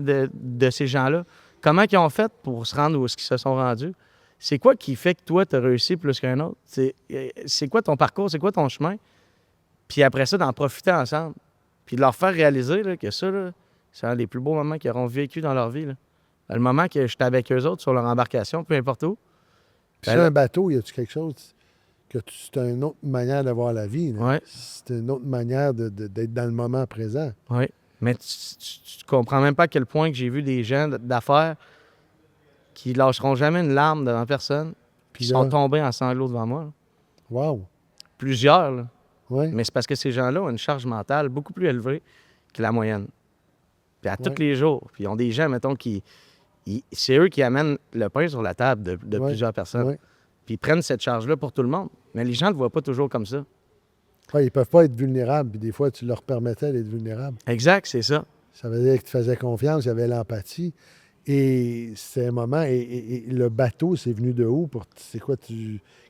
de ces gens-là. Comment ils ont fait pour se rendre où ils se sont rendus? C'est quoi qui fait que toi, tu as réussi plus qu'un autre? C'est quoi ton parcours? C'est quoi ton chemin? Puis après ça, d'en profiter ensemble. Puis de leur faire réaliser là, que ça, là, c'est un des plus beaux moments qu'ils auront vécu dans leur vie. Là. Le moment que j'étais avec eux autres sur leur embarcation, peu importe où. Puis Ben sur là- un bateau, y a-tu quelque chose c'est une autre manière de voir la vie? Là? Ouais. C'est une autre manière d'être dans le moment présent. Oui. Mais tu comprends même pas à quel point que j'ai vu des gens d'affaires qui lâcheront jamais une larme devant personne, Puis qui là, sont tombés en sanglots devant moi. Là. wow. Plusieurs, là. Oui. Mais c'est parce que ces gens-là ont une charge mentale beaucoup plus élevée que la moyenne. Puis à tous Ouais. les jours. Puis ils ont des gens, mettons, c'est eux qui amènent le pain sur la table de Ouais. plusieurs personnes. Ouais. Puis ils prennent cette charge-là pour tout le monde. Mais les gens ne le voient pas toujours comme ça. Ouais, ils peuvent pas être vulnérables, puis des fois, tu leur permettais d'être vulnérables. Exact, c'est ça. Ça veut dire que tu faisais confiance, il y avait l'empathie. Et c'est un moment, et le bateau, c'est venu de où? C'est quoi,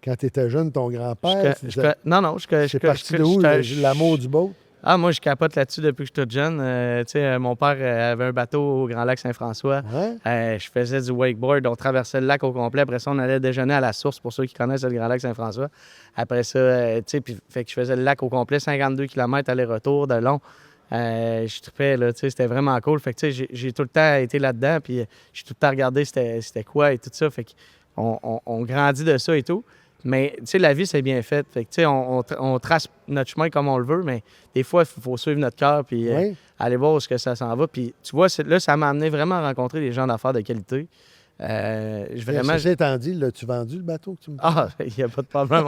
quand tu étais jeune, ton grand-père? C'est parti de où, l'amour du boat? Ah, moi, je capote là-dessus depuis que je suis tout jeune. Tu sais, mon père avait un bateau au Grand Lac Saint-François. Ouais? Je faisais du wakeboard. On traversait le lac au complet. Après ça, on allait déjeuner à la source, pour ceux qui connaissent le Grand Lac Saint-François. Après ça, tu sais, puis fait que je faisais le lac au complet, 52 km aller-retour de long. Je trippais, là, tu sais, c'était vraiment cool. Fait que, tu sais, j'ai tout le temps été là-dedans, puis j'ai tout le temps regardé c'était quoi et tout ça. Fait qu'on grandit de ça et tout. Mais, tu sais, la vie, c'est bien fait. Fait que, tu sais, on trace notre chemin comme on le veut, mais des fois, il faut suivre notre cœur puis Oui. aller voir où est-ce que ça s'en va. Puis, tu vois, là, ça m'a amené vraiment à rencontrer des gens d'affaires de qualité. Vraiment... Ceci étant dit, l'as-tu vendu le bateau que tu me dis? Ah, il n'y a pas de problème.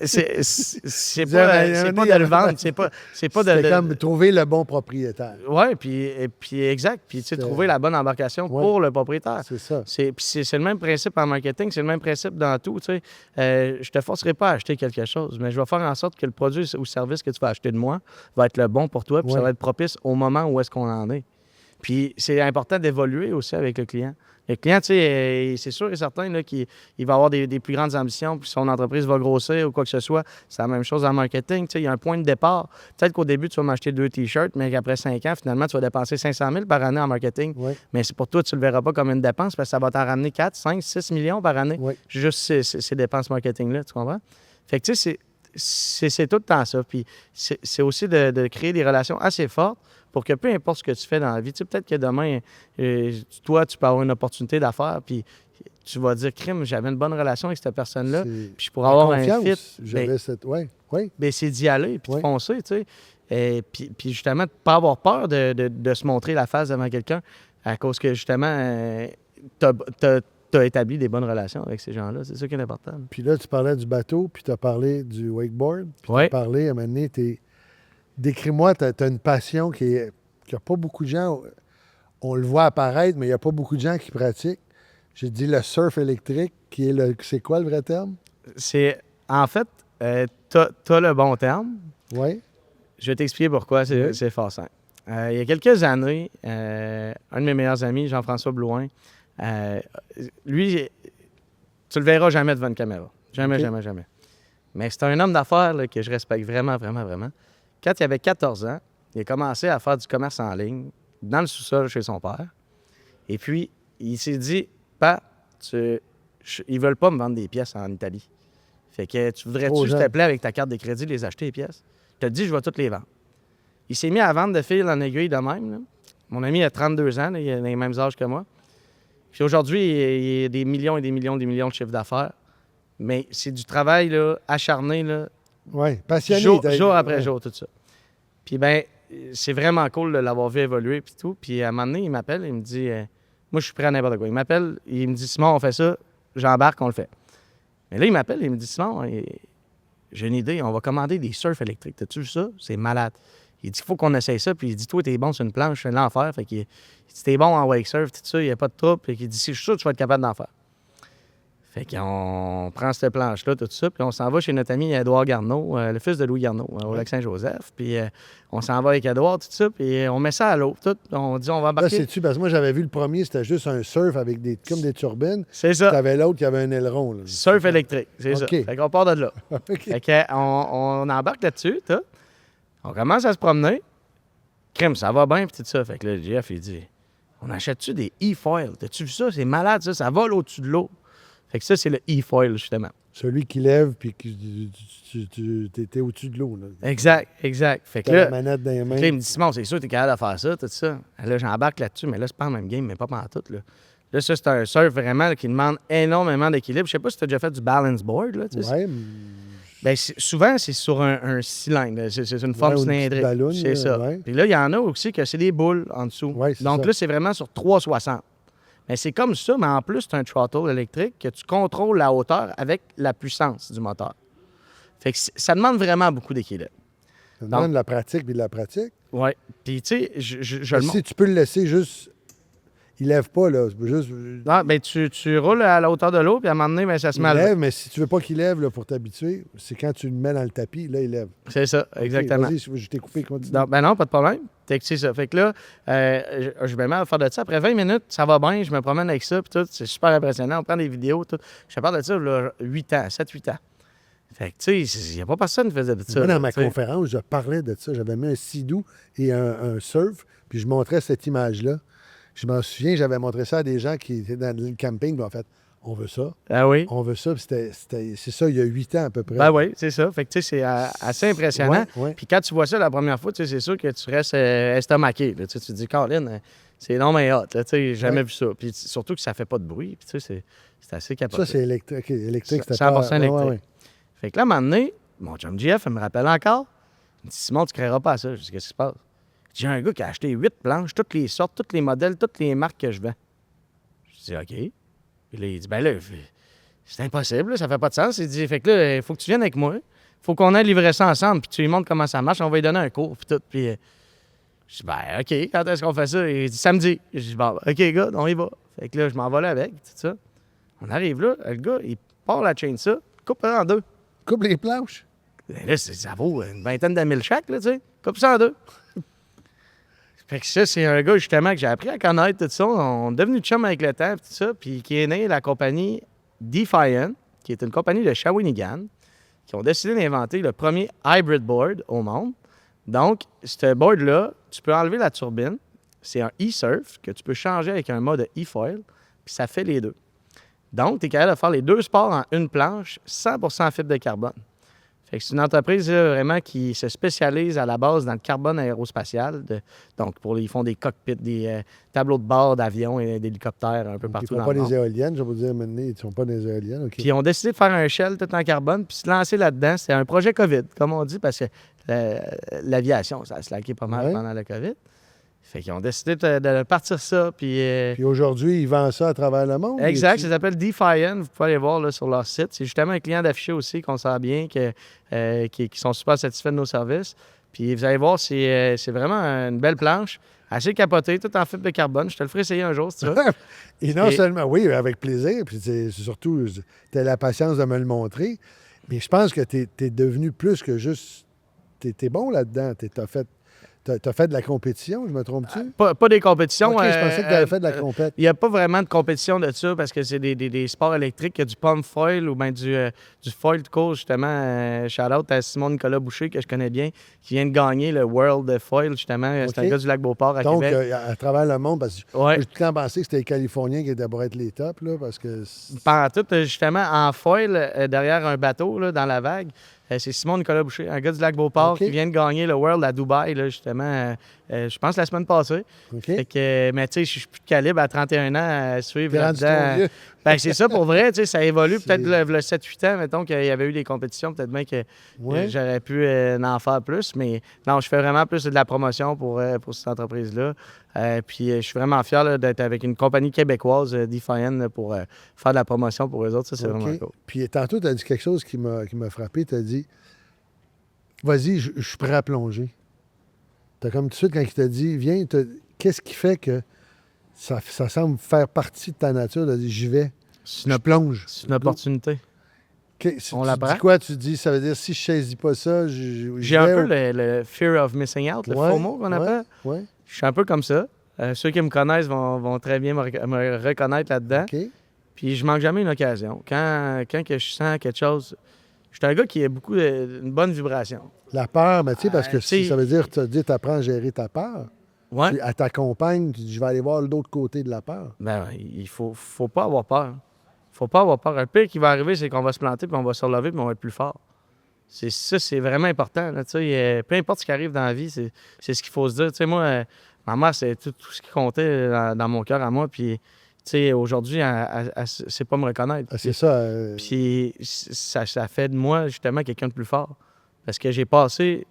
C'est Disais, pas de le vendre. C'est pas C'était comme trouver le bon propriétaire. Oui, puis exact. Puis, tu sais, trouver la bonne embarcation Ouais. pour le propriétaire. C'est ça. Puis c'est le même principe en marketing, c'est le même principe dans tout. Tu sais. Je te forcerai pas à acheter quelque chose, mais je vais faire en sorte que le produit ou le service que tu vas acheter de moi va être le bon pour toi, puis ça Ouais. va être propice au moment où est-ce qu'on en est. Puis c'est important d'évoluer aussi avec le client. Le client, tu sais, c'est sûr et certain là, qu'il va avoir des plus grandes ambitions, puis son entreprise va grossir ou quoi que ce soit. C'est la même chose en marketing. Tu sais, il y a un point de départ. Peut-être qu'au début, tu vas m'acheter 2 T-shirts, mais qu'après 5 ans, finalement, tu vas dépenser 500 000 par année en marketing. Oui. Mais c'est pour toi, tu ne le verras pas comme une dépense parce que ça va t'en ramener 4, 5, 6 millions par année. Oui. Juste ces dépenses marketing-là, tu comprends? Fait que, tu sais, c'est tout le temps ça. Puis c'est aussi de créer des relations assez fortes pour que peu importe ce que tu fais dans la vie, tu sais, peut-être que demain, toi, tu peux avoir une opportunité d'affaires, puis tu vas dire, crime, j'avais une bonne relation avec cette personne-là, C'est- puis je pourrais avoir un Confiance, fit. j'avais cette... Oui, oui. Ben, c'est d'y aller, puis Oui. de foncer, tu sais. Puis justement, de ne pas avoir peur de se montrer la face devant quelqu'un à cause que, justement, tu as établi des bonnes relations avec ces gens-là. C'est ça qui est important. Puis là, tu parlais du bateau, puis tu as parlé du wakeboard. Puis tu Oui. as parlé, à un moment donné, décris-moi, tu as une passion qui a pas beaucoup de gens... On le voit apparaître, mais il n'y a pas beaucoup de gens qui pratiquent. J'ai dit le surf électrique, qui est le... C'est quoi le vrai terme? C'est, en fait, t'as le bon terme. Oui. Je vais t'expliquer pourquoi. Oui. C'est fort simple. Il y a quelques années, un de mes meilleurs amis, Jean-François Blouin, lui, tu le verras jamais devant une caméra. Jamais, OK. jamais, jamais. Mais c'est un homme d'affaires là, que je respecte vraiment, vraiment, vraiment. Quand il avait 14 ans, il a commencé à faire du commerce en ligne dans le sous-sol chez son père. Et puis, il s'est dit, Pa, ils veulent pas me vendre des pièces en Italie. Fait que tu voudrais-tu, Trop s'il te jeune. plaît, avec ta carte de crédit, les acheter, les pièces? Je te dis, je vais toutes les vendre. Il s'est mis à vendre de fil en aiguille de même. Là. Mon ami a 32 ans, là, il a les mêmes âges que moi. Puis aujourd'hui, il a des millions et des millions de chiffres d'affaires. Mais c'est du travail là, acharné, là, Oui, passionné. jour après Ouais. jour, tout ça. Puis ben, c'est vraiment cool de l'avoir vu évoluer puis tout. Puis à un moment donné, il m'appelle, il me dit moi, je suis prêt à n'importe quoi. Il m'appelle, il me dit Simon, on fait ça, j'embarque, on le fait. Mais là, il m'appelle, il me dit Simon, j'ai une idée, on va commander des surfs électriques. T'as-tu vu ça? C'est malade. Il dit qu'il faut qu'on essaye ça. Puis il dit toi, t'es bon sur une planche, c'est l'enfer. Fait qu'il dit t'es bon en wake surf, tout ça, il n'y a pas de trouble. Puis il dit si je suis sûr que tu vas être capable d'en faire. Fait qu'on prend cette planche-là, tout ça, puis on s'en va chez notre ami Édouard Garneau, le fils de Louis Garneau, au Lac-Saint-Joseph. Puis on s'en va avec Édouard, tout ça, puis on met ça à l'eau, tout. On dit, on va Là, embarquer. c'est-tu, parce que moi, j'avais vu le premier, c'était juste un surf avec comme des turbines. C'est Tu ça. avais l'autre qui avait un aileron. Là. Surf électrique, c'est ça. OK. Fait qu'on part de là. OK. Fait qu'on embarque là-dessus, tout. On commence à se promener. Crème, ça va bien, puis tout ça. Fait que là, Jeff, il dit, on achète-tu des e-foils? T'as-tu vu ça? C'est malade, ça vole au-dessus de l'eau. Fait que ça, c'est le e-foil, justement. Celui qui lève, puis que tu étais au-dessus de l'eau. Là. Exact. Fait que T'as la là, manette dans les mains. Fait que là, il me dit, Simon, c'est sûr que tu es capable de faire ça, tout ça. Là, j'embarque là-dessus, mais là, c'est pas le même game, mais pas pantoute, là. Là, ça, c'est un surf vraiment là, qui demande énormément d'équilibre. Je sais pas si tu as déjà fait du balance board, là, tu sais. Ouais, Ben, souvent, c'est sur un cylindre. là. C'est une forme Ouais, ou une petite cylindrique. balloune, C'est là, ça. ouais. Puis là, il y en a aussi que c'est des boules en dessous. Ouais, c'est Donc ça. là, c'est vraiment sur 360. Mais c'est comme ça, mais en plus, c'est un throttle électrique que tu contrôles la hauteur avec la puissance du moteur. Fait que ça demande vraiment beaucoup d'équilibre. ça demande de la pratique puis de la pratique. Oui. Puis, tu sais, je le montre. Si tu peux le laisser juste... Il lève pas, là. Juste... Ah, ben tu roules à la hauteur de l'eau, puis à un moment donné, ben, ça se Il met à lever. lève, mais si tu veux pas qu'il lève là, pour t'habituer, c'est quand tu le mets dans le tapis, là, il lève. C'est ça, exactement. OK, vas-y, je t'ai coupé, continue. Non, ben non, pas de problème. Fait que c'est ça. Fait que là, je me mets à faire de ça. Après 20 minutes, ça va bien, je me promène avec ça, puis tout. C'est super impressionnant. On prend des vidéos, tout. Je te parle de ça, là, 8 ans, 7-8 ans. Fait que, tu sais, il n'y a pas personne qui faisait de ça. Moi, dans ma tu sais. conférence, je parlais de ça. J'avais mis un sidou et un surf, puis je montrais cette image-là. Je m'en souviens, j'avais montré ça à des gens qui étaient dans le camping, puis en fait, on veut ça, Ah oui? on veut ça, puis c'est ça, il y a 8 ans à peu près. Ben oui, c'est ça. Fait que, tu sais, c'est assez impressionnant. Ouais, ouais. Puis quand tu vois ça la première fois, tu sais, c'est sûr que tu restes estomaqué. Là. Tu te dis, Colin, C'est non, mais hot. Là, tu sais, j'ai jamais vu ça. Puis surtout que ça fait pas de bruit. Puis tu sais, c'est assez capoté. Ça, c'est électrique. OK, électrique, c'était 100% pas... électrique. Ouais. Fait que là, à un moment donné, mon chum GF, il me rappelle encore. Il me dit, Simon, tu ne créeras pas à ça. Je dis, qu'est-ce qui se passe? J'ai un gars qui a acheté 8 planches, toutes les sortes, tous les modèles, toutes les marques que je vends. Je dis, OK. Puis là, il dit, ben là, c'est impossible, là, ça fait pas de sens. Il dit, fait que là, il faut que tu viennes avec moi. Il faut qu'on aille livrer ça ensemble, puis tu lui montres comment ça marche. On va lui donner un cours, puis tout. Puis je dis, ben, OK, quand est-ce qu'on fait ça? Il dit, samedi. Je dis, bon, OK, gars, on y va. Fait que là, je m'en vais là avec, tout ça. On arrive là, le gars, il part la chaîne ça, coupe ça en deux. Coupe les planches. Ben là, ça vaut une vingtaine de mille chaque, là, tu sais. Coupe ça en deux. Fait que ça, c'est un gars, justement, que j'ai appris à connaître, tout ça. On est devenu chum avec le temps, tout ça. Puis qui est né la compagnie Defiant, qui est une compagnie de Shawinigan, qui ont décidé d'inventer le premier hybrid board au monde. Donc, ce board-là, tu peux enlever la turbine. C'est un e-surf que tu peux changer avec un mode e-foil, puis ça fait les deux. Donc, tu es capable de faire les deux sports en une planche, 100% fibre de carbone. Fait que c'est une entreprise là, vraiment qui se spécialise à la base dans le carbone aérospatial. Donc, ils font des cockpits, des tableaux de bord d'avions et d'hélicoptères un peu partout Ils dans font pas le monde. des éoliennes, je vais vous dire maintenant, ils ne sont pas des éoliennes. OK. Puis ils ont décidé de faire un shell tout en carbone, puis se lancer là-dedans. C'est un projet COVID, comme on dit, parce que l'aviation, ça a slacké pas mal Ouais. pendant le COVID. Fait qu'ils ont décidé de partir ça, puis... Puis aujourd'hui, ils vendent ça à travers le monde. Exact, Et ça s'appelle Defiant. Vous pouvez aller voir là, sur leur site. C'est justement un client d'affiché aussi qu'on sent bien, qui sont super satisfaits de nos services. Puis vous allez voir, c'est vraiment une belle planche, assez capotée, tout en fibre de carbone. Je te le ferai essayer un jour si tu veux. Et non Et- seulement, oui, avec plaisir, puis c'est surtout, tu as la patience de me le montrer, mais je pense que tu es devenu plus que juste. Tu es bon là-dedans. Tu as fait de la compétition, je me trompe-tu? Pas des compétitions. OK, je pensais que tu avais fait de la compète. Il n'y a pas vraiment de compétition de ça parce que c'est des sports électriques. Il y a du pump foil ou bien du foil de course, justement. Shout-out à Simon-Nicolas Boucher, que je connais bien, qui vient de gagner le World Foil, justement. C'est un OK. gars du Lac-Beauport à Donc, Québec. à travers le monde, parce que Ouais. j'ai tout le temps pensé que c'était les Californiens qui étaient pour être les tops, là, parce que... Pendant tout, justement, en foil, derrière un bateau, là, dans la vague, c'est Simon-Nicolas Boucher, un gars du Lac-Beauport OK. qui vient de gagner le World à Dubaï, là, justement, je pense la semaine passée. OK? Fait que, mais tu sais, je suis plus de calibre à 31 ans à suivre T'es rendu là-dedans. trop vieux. Ben, c'est ça pour vrai, tu sais, ça évolue. C'est- Peut-être le 7-8 ans, mettons qu'il y avait eu des compétitions, peut-être bien que Ouais. j'aurais pu en faire plus. Mais non, je fais vraiment plus de la promotion pour cette entreprise-là. Puis je suis vraiment fier là, d'être avec une compagnie québécoise, Defiant, là, pour faire de la promotion pour eux autres. Ça, c'est OK. vraiment cool. Puis tantôt, tu as dit quelque chose qui m'a frappé. Tu as dit, vas-y, je suis prêt à plonger. Tu as comme tout de suite, quand il t'a dit, viens, qu'est-ce qui fait que ça semble faire partie de ta nature de dire, j'y vais, C'est je une, plonge. c'est une opportunité. On On tu l'apprend. dis quoi? Tu dis, ça veut dire, si je saisis pas ça, j'y J'ai un vais peu ou- le fear of missing out, le Ouais, FOMO qu'on appelle. Ouais, Je suis un peu comme ça. Ceux qui me connaissent vont très bien me reconnaître là-dedans. OK. Puis je manque jamais une occasion. Quand que je sens quelque chose, je suis un gars qui a beaucoup une bonne vibration. La peur, mais tu sais, parce que tu sais- ça veut dire, tu apprends à gérer ta peur. Ouais. Elle t'accompagne, tu dis, je vais aller voir l'autre côté de la peur. Ben, il faut pas avoir peur. Faut pas avoir peur. Le pire qui va arriver, c'est qu'on va se planter, puis on va se relever, puis on va être plus fort. C'est vraiment important. Là, tu sais, peu importe ce qui arrive dans la vie, c'est ce qu'il faut se dire. Tu sais, moi, ma mère, c'est tout ce qui comptait dans mon cœur à moi. Puis, tu sais, aujourd'hui, elle sait pas me reconnaître. Ah, c'est ça. Puis ça fait de moi, justement, quelqu'un de plus fort. Parce que j'ai passé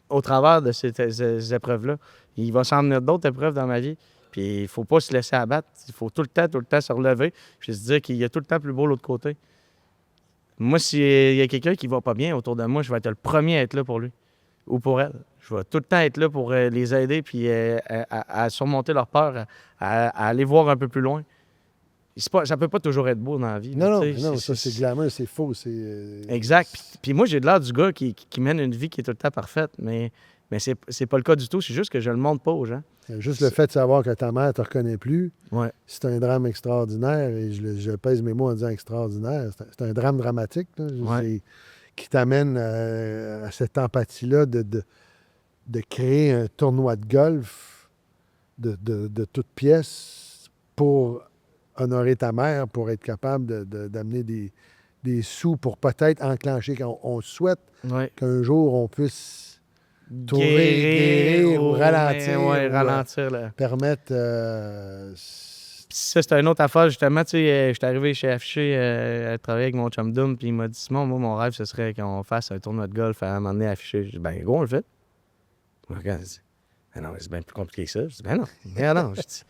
au travers de ces épreuves-là. Il va s'en venir d'autres épreuves dans ma vie. Puis il faut pas se laisser abattre. Il faut tout le temps se relever. Puis se dire qu'il y a tout le temps plus beau de l'autre côté. Moi, s'il y a quelqu'un qui va pas bien autour de moi, je vais être le premier à être là pour lui ou pour elle. Je vais tout le temps être là pour les aider puis à surmonter leur peur, à aller voir un peu plus loin. Ça peut pas toujours être beau dans la vie. Non, non, tu sais, non, ça c'est glamour, c'est faux. Exact. Puis moi, j'ai de l'air du gars qui mène une vie qui est tout le temps parfaite, mais c'est pas le cas du tout. C'est juste que je le montre pas aux gens. Juste le fait de savoir que ta mère ne te reconnaît plus, Ouais. c'est un drame extraordinaire. Et je pèse mes mots en disant extraordinaire. C'est un drame dramatique là, qui t'amène à cette empathie-là de créer un tournoi de golf de toutes pièces pour honorer ta mère, pour être capable d'amener des sous pour peut-être enclencher. On souhaite Ouais. qu'un jour on puisse guérir ou ralentir. Oui, ou, ralentir. Là. Permettre... Puis ça, c'était une autre affaire, justement. Tu sais, j'étais arrivé chez Affiché à travailler avec mon chum Doom, puis il m'a dit Simon, moi, mon rêve, ce serait qu'on fasse un tournoi de golf à un moment donné à Affiché. J'ai dit ben, gros, on le fait. Il me regarde, il dit ben non, c'est bien plus compliqué que ça. Je dis ben non, non. Je dis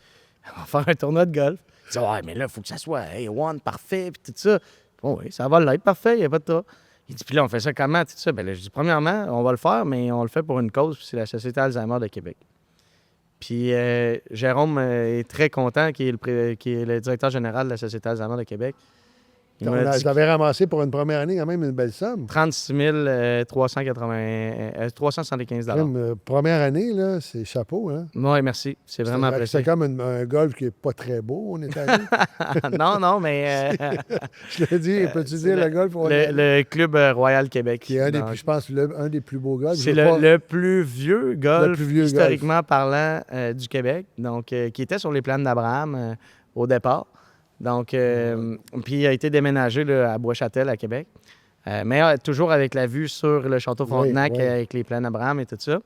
on va faire un tournoi de golf. Il dit ouais, mais là, il faut que ça soit A1, parfait, puis tout ça. Bon, oui, ça va l'être, parfait, il n'y a pas de tas. Il dit puis là, on fait ça comment, tout ça. Ben là, je dis premièrement, on va le faire, mais on le fait pour une cause, puis c'est la Société Alzheimer de Québec. Puis Jérôme est très content, qui est le directeur général de la Société Alzheimer de Québec. Il m'a dit Tu avais ramassé pour une première année quand même une belle somme. 36 375 Première année, là, c'est chapeau, hein? Oui, merci. C'est vraiment apprécié. C'est comme un golf qui n'est pas très beau, on est allé. non, mais... Je l'ai dit, peux-tu dire le golf? Le Club Royal Québec. Qui est je pense, un des plus beaux golfs. C'est le plus vieux golf, historiquement golf. parlant, du Québec. Donc, qui était sur les plaines d'Abraham au départ. Donc, puis il a été déménagé là, à Bois-Châtel, à Québec. Mais toujours avec la vue sur le château Frontenac, oui. avec les plaines d'Abraham et tout ça.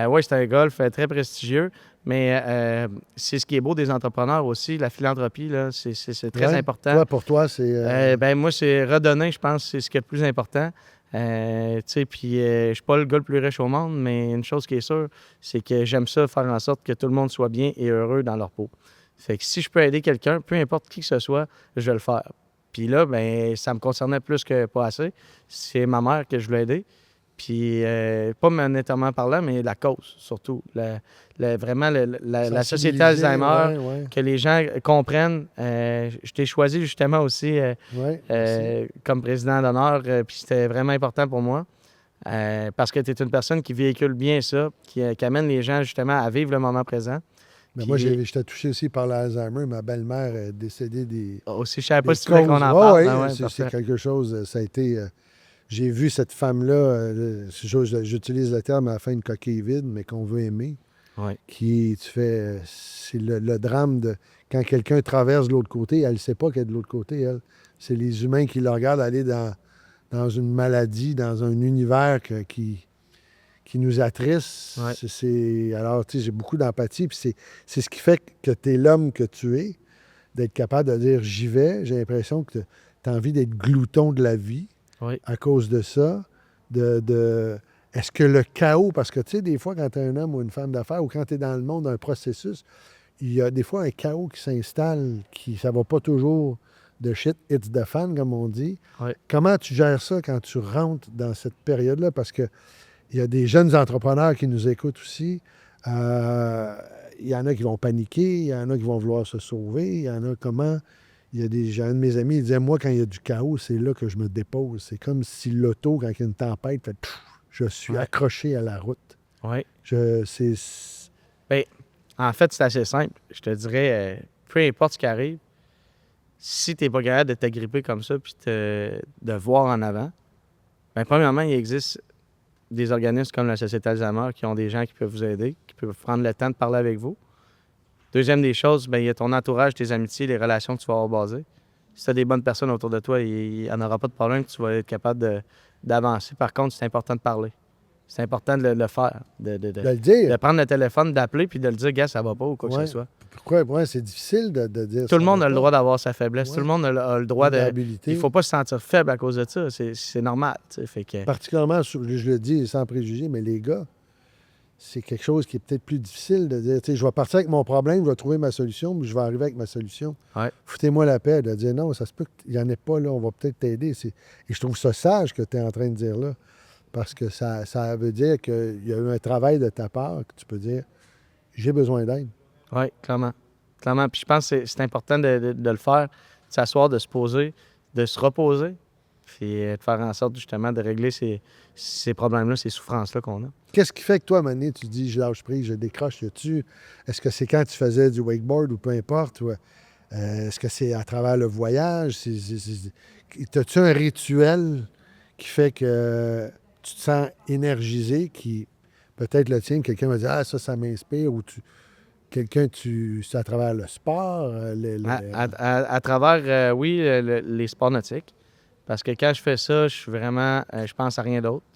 Oui, c'est un golf très prestigieux, mais c'est ce qui est beau des entrepreneurs aussi. La philanthropie, là, c'est très important. Toi, pour toi, c'est... moi, c'est redonner, je pense, c'est ce qui est le plus important. Puis je suis pas le gars le plus riche au monde, mais une chose qui est sûre, c'est que j'aime ça, faire en sorte que tout le monde soit bien et heureux dans leur peau. Fait que si je peux aider quelqu'un, peu importe qui que ce soit, je vais le faire. Puis là, ben ça me concernait plus que pas assez. C'est ma mère que je voulais aider. Puis pas monétairement parlant, mais la cause, surtout. Vraiment, la société Alzheimer, que les gens comprennent. Je t'ai choisi justement aussi comme président d'honneur, puis c'était vraiment important pour moi. Parce que tu es une personne qui véhicule bien ça, qui amène les gens justement à vivre le moment présent. Mais moi, j'étais touché aussi par l'Alzheimer. Ma belle-mère est décédée des... Aussi, je savais pas si tu voulais qu'on en parle. C'est quelque chose... Ça a été... j'ai vu cette femme-là, j'utilise le terme à la fin une coquille vide, mais qu'on veut aimer. Ouais. C'est le drame de... Quand quelqu'un traverse de l'autre côté, elle ne sait pas qu'elle est de l'autre côté, elle. C'est les humains qui la regardent aller dans une maladie, dans un univers qui nous attriste. Ouais. Alors, tu sais, j'ai beaucoup d'empathie. Puis c'est ce qui fait que tu es l'homme que tu es, d'être capable de dire j'y vais. J'ai l'impression que tu as envie d'être glouton de la vie à cause de ça. Est-ce que le chaos, parce que tu sais, des fois, quand tu es un homme ou une femme d'affaires ou quand tu es dans le monde d'un processus, il y a des fois un chaos qui s'installe, ça va pas toujours de shit hits the fan, comme on dit. Ouais. Comment tu gères ça quand tu rentres dans cette période-là? Parce que il y a des jeunes entrepreneurs qui nous écoutent aussi. Il y en a qui vont paniquer, il y en a qui vont vouloir se sauver, il y en a comment... J'ai un de mes amis, il disait, moi, quand il y a du chaos, c'est là que je me dépose. C'est comme si l'auto, quand il y a une tempête, fait je suis accroché à la route. Oui. Bien, en fait, c'est assez simple. Je te dirais, peu importe ce qui arrive, si tu n'es pas capable de t'agripper comme ça puis de voir en avant, bien, premièrement, il existe des organismes comme la Société Alzheimer qui ont des gens qui peuvent vous aider, qui peuvent prendre le temps de parler avec vous. Deuxième des choses, bien, il y a ton entourage, tes amitiés, les relations que tu vas avoir basées. Si tu as des bonnes personnes autour de toi, il n'y en aura pas de problème, tu vas être capable d'avancer. Par contre, c'est important de parler. C'est important de le faire, de le dire. De prendre le téléphone, d'appeler puis de le dire, gars, ça va pas ou quoi que ce soit. Pourquoi? Ouais, c'est difficile de dire ça. Tout le monde a le droit d'avoir sa faiblesse. Tout le monde a le droit de... Il ne faut pas se sentir faible à cause de ça. C'est normal. Fait que... Particulièrement, je le dis sans préjugés, mais les gars, c'est quelque chose qui est peut-être plus difficile de dire, je vais partir avec mon problème, je vais trouver ma solution, puis je vais arriver avec ma solution. Ouais. Foutez-moi la paix de dire non, ça se peut qu'il n'y en ait pas là, on va peut-être t'aider. Et je trouve ça sage que tu es en train de dire là, parce que ça veut dire qu'il y a eu un travail de ta part que tu peux dire, j'ai besoin d'aide. Oui, clairement. Puis je pense que c'est important de le faire, de s'asseoir, de se poser, de se reposer, puis de faire en sorte justement de régler ces problèmes-là, ces souffrances-là qu'on a. Qu'est-ce qui fait que toi, Mané, tu dis je lâche prise, je décroche dessus? Est-ce que c'est quand tu faisais du wakeboard ou peu importe? Est-ce que c'est à travers le voyage? As-tu un rituel qui fait que tu te sens énergisé, qui peut-être le tien, quelqu'un va dire ah, ça m'inspire, ou c'est à travers le sport? À travers, oui, les sports nautiques. Parce que quand je fais ça, je suis vraiment, je pense à rien d'autre.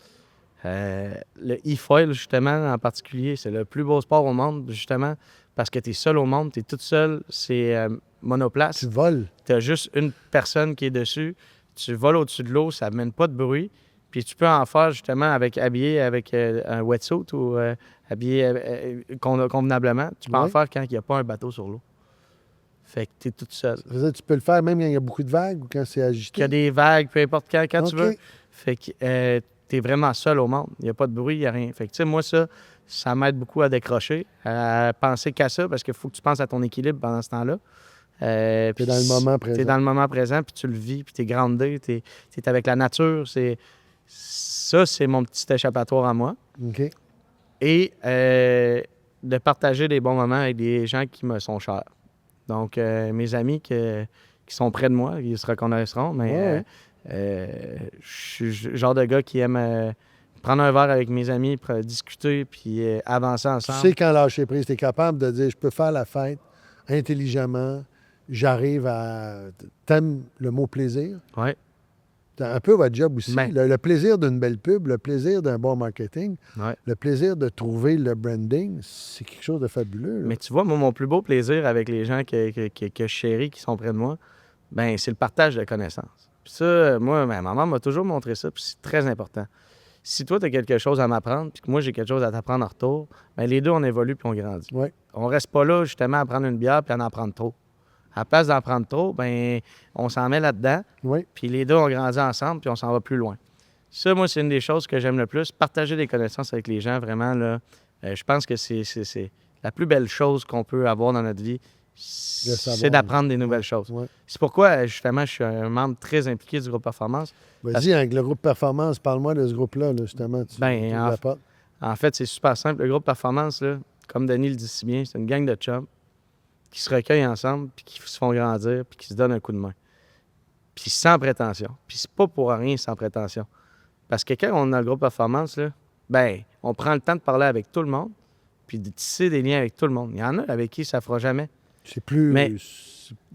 Le e-foil, justement, en particulier, c'est le plus beau sport au monde, justement, parce que tu es seul au monde, tu es toute seule, c'est monoplace. Tu voles. Tu as juste une personne qui est dessus, tu voles au-dessus de l'eau, ça ne mène pas de bruit, puis tu peux en faire, justement, habillé avec un wetsuit ou habillé convenablement. Tu peux en Ouais. faire quand il n'y a pas un bateau sur l'eau. Fait que tu es toute seule. Ça veut dire, tu peux le faire même quand il y a beaucoup de vagues ou quand c'est agité. Qu'il y a des vagues, peu importe quand tu OK. veux. Fait que tu es vraiment seul au monde. Il n'y a pas de bruit, il n'y a rien. Fait que, tu sais, moi, ça m'aide beaucoup à décrocher, à penser qu'à ça, parce qu'il faut que tu penses à ton équilibre pendant ce temps-là. T'es dans le moment présent. Tu es dans le moment présent, puis tu le vis, puis tu es groundé, tu es avec la nature. Ça, c'est mon petit échappatoire à moi. OK. Et de partager des bons moments avec des gens qui me sont chers. Donc, mes amis qui sont près de moi, ils se reconnaîtront, mais je suis le genre de gars qui aime prendre un verre avec mes amis, discuter, puis avancer Tu ensemble. sais, quand lâcher prise, tu es capable de dire, je peux faire la fête intelligemment, j'arrive à... T'aimes le mot plaisir? Ouais. C'est un peu votre job aussi. Ben. Le plaisir d'une belle pub, le plaisir d'un bon marketing, Ouais. le plaisir de trouver le branding, c'est quelque chose de fabuleux. Là. Mais tu vois, moi, mon plus beau plaisir avec les gens que je chéris, qui sont près de moi, ben c'est le partage de connaissances. Puis ça, moi, ma maman m'a toujours montré ça, puis c'est très important. Si toi, tu as quelque chose à m'apprendre, puis que moi, j'ai quelque chose à t'apprendre en retour, ben les deux, on évolue puis on grandit. Ouais. On reste pas là, justement, à prendre une bière puis à en prendre trop. À la place d'en prendre trop, ben on s'en met là-dedans, Oui. puis les deux, on grandit ensemble, puis on s'en va plus loin. Ça, moi, c'est une des choses que j'aime le plus. Partager des connaissances avec les gens, vraiment, là, je pense que c'est la plus belle chose qu'on peut avoir dans notre vie, savoir, c'est d'apprendre des nouvelles choses. Ouais. C'est pourquoi, justement, je suis un membre très impliqué du groupe Performance. Vas-y, avec le groupe Performance, parle-moi de ce groupe-là, là, justement. Tu la porte. En fait, c'est super simple. Le groupe Performance, là, comme Denis le dit si bien, c'est une gang de chums qui se recueillent ensemble, puis qui se font grandir, puis qui se donnent un coup de main. Puis sans prétention. Puis c'est pas pour rien sans prétention. Parce que quand on est dans le groupe Performance, là, ben, on prend le temps de parler avec tout le monde, puis de tisser des liens avec tout le monde. Il y en a avec qui ça ne fera jamais. C'est plus... Mais-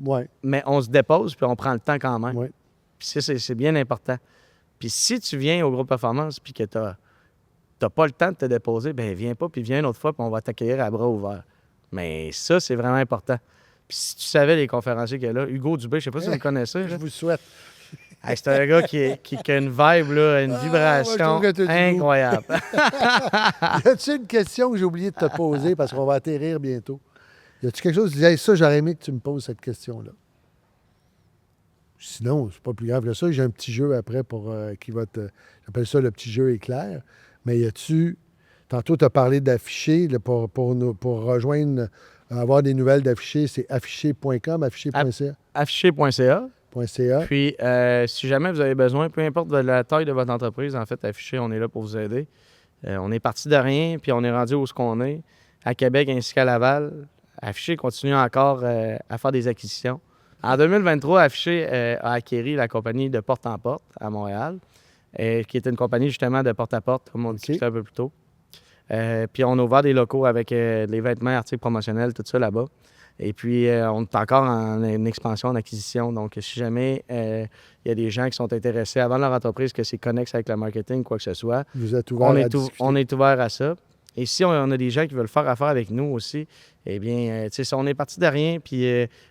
Ouais. Mais on se dépose, puis on prend le temps quand même. Ouais. Puis c'est bien important. Puis si tu viens au groupe Performance, puis que tu n'as pas le temps de te déposer, ben viens pas, puis viens une autre fois, puis on va t'accueillir à bras ouverts. Mais ça, c'est vraiment important. Puis si tu savais les conférenciers qu'il y a là, Hugo Dubé, je sais pas si vous le connaissez. Je là. vous le souhaite. Hey, c'est un gars qui a une vibe, là, une moi, je vibration trouve que t'as du goût. incroyable. Y a-tu une question que j'ai oublié de te poser parce qu'on va atterrir bientôt? Y a-tu quelque chose que tu dis, hey, ça, j'aurais aimé que tu me poses cette question-là? Sinon, c'est pas plus grave que ça. J'ai un petit jeu après pour qui va te. J'appelle ça le petit jeu éclair. Mais y a-tu. Tantôt, tu as parlé d'afficher là, pour rejoindre, avoir des nouvelles d'afficher, c'est afficher.com, afficher.ca. Afficher.ca. .ca. Puis, si jamais vous avez besoin, peu importe de la taille de votre entreprise, en fait, Afficher, on est là pour vous aider. On est parti de rien, puis on est rendu où ce qu'on est, à Québec ainsi qu'à Laval. Afficher continue encore à faire des acquisitions. En 2023, Afficher a acquéri la compagnie de Porte en Porte à Montréal, qui est une compagnie justement de porte-à-porte, comme on discutait un peu plus tôt. Puis on a ouvert des locaux avec les vêtements, articles promotionnels, tout ça là-bas. Et puis, on est encore en expansion, en acquisition. Donc, si jamais il y a des gens qui sont intéressés avant leur entreprise, que c'est connexe avec le marketing, quoi que ce soit, Vous êtes ouvert à discuter. on est ouvert à ça. Et si on a des gens qui veulent faire affaire avec nous aussi, eh bien, tu sais, si on est parti de rien, puis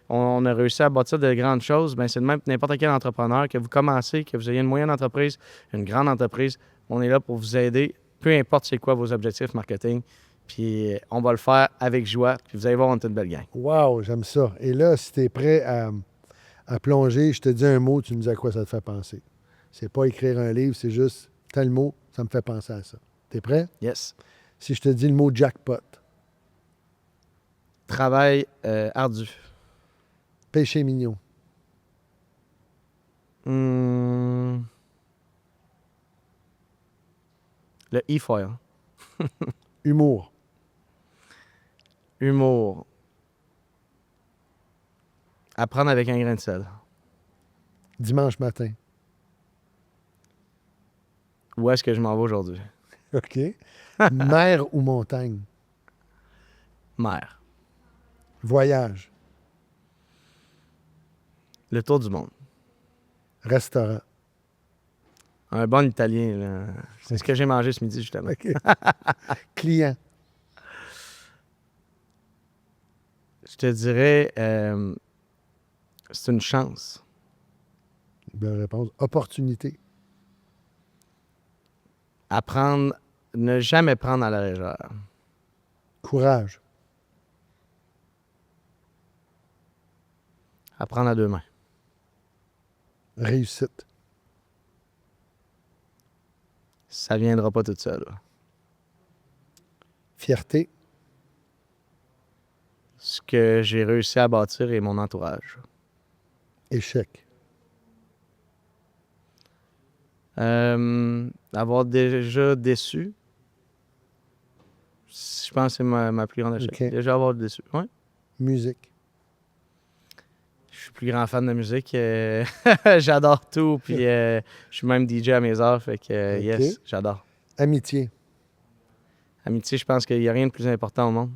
on a réussi à bâtir de grandes choses, bien, c'est de même que n'importe quel entrepreneur, que vous commencez, que vous ayez une moyenne entreprise, une grande entreprise, on est là pour vous aider, peu importe c'est quoi vos objectifs marketing. Puis on va le faire avec joie. Puis vous allez voir, on est une belle gang. Wow, j'aime ça. Et là, si tu es prêt à plonger, je te dis un mot, tu me dis à quoi ça te fait penser. C'est pas écrire un livre, c'est juste tel mot, ça me fait penser à ça. T'es prêt? Yes. Si je te dis le mot jackpot, Travail ardu. péché mignon, Le e-foil. humour, Humour. Apprendre avec un grain de sel. dimanche matin. Où est-ce que je m'en vais aujourd'hui? OK. Mer ou montagne? Mer. Voyage, Le tour du monde. restaurant, Un bon italien, là. C'est ce que j'ai mangé ce midi, justement. OK. Client. Je te dirais, c'est une chance. Bonne réponse. Opportunité. Apprendre, ne jamais prendre à la légère. Courage. Apprendre à deux mains. Réussite. Ça viendra pas tout seul. Fierté. Ce que j'ai réussi à bâtir et mon entourage. Échec. Avoir déjà déçu, je pense que c'est ma plus grande échec. OK. Déjà avoir déçu, oui. Musique. Je suis plus grand fan de musique. J'adore tout. Puis je suis même DJ à mes heures. Fait que OK. yes, j'adore. Amitié. Amitié, je pense qu'il n'y a rien de plus important au monde.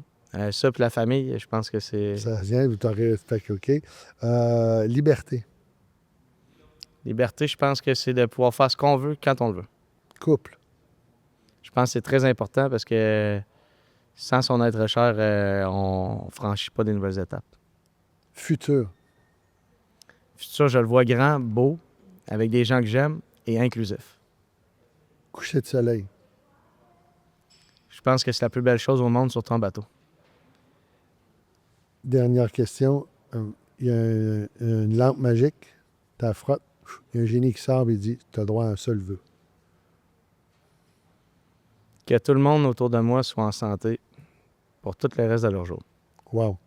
Ça, puis la famille, je pense que c'est... Ça vient, vous t'aurez fait que OK. Liberté. Liberté, je pense que c'est de pouvoir faire ce qu'on veut quand on le veut. Couple. Je pense que c'est très important parce que sans son être cher, on ne franchit pas des nouvelles étapes. Futur. Futur, je le vois grand, beau, avec des gens que j'aime et inclusif. Coucher de soleil. Je pense que c'est la plus belle chose au monde, surtout en bateau. Dernière question. Il y a une lampe magique. Tu la frottes. Il y a un génie qui sort et dit tu as droit à un seul vœu. Que tout le monde autour de moi soit en santé pour tout le reste de leur jour. Wow.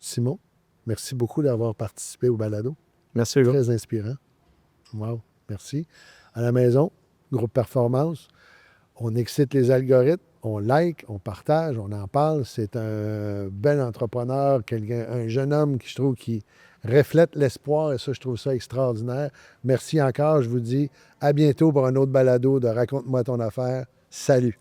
Simon, merci beaucoup d'avoir participé au balado. Merci, Hugo. Très inspirant. Wow. Merci. À la maison, groupe Performance, on excite les algorithmes, on like, on partage, on en parle. C'est un bel entrepreneur, un jeune homme qui, je trouve, qui reflète l'espoir et ça, je trouve ça extraordinaire. Merci encore. Je vous dis à bientôt pour un autre balado de Raconte-moi ton affaire. Salut!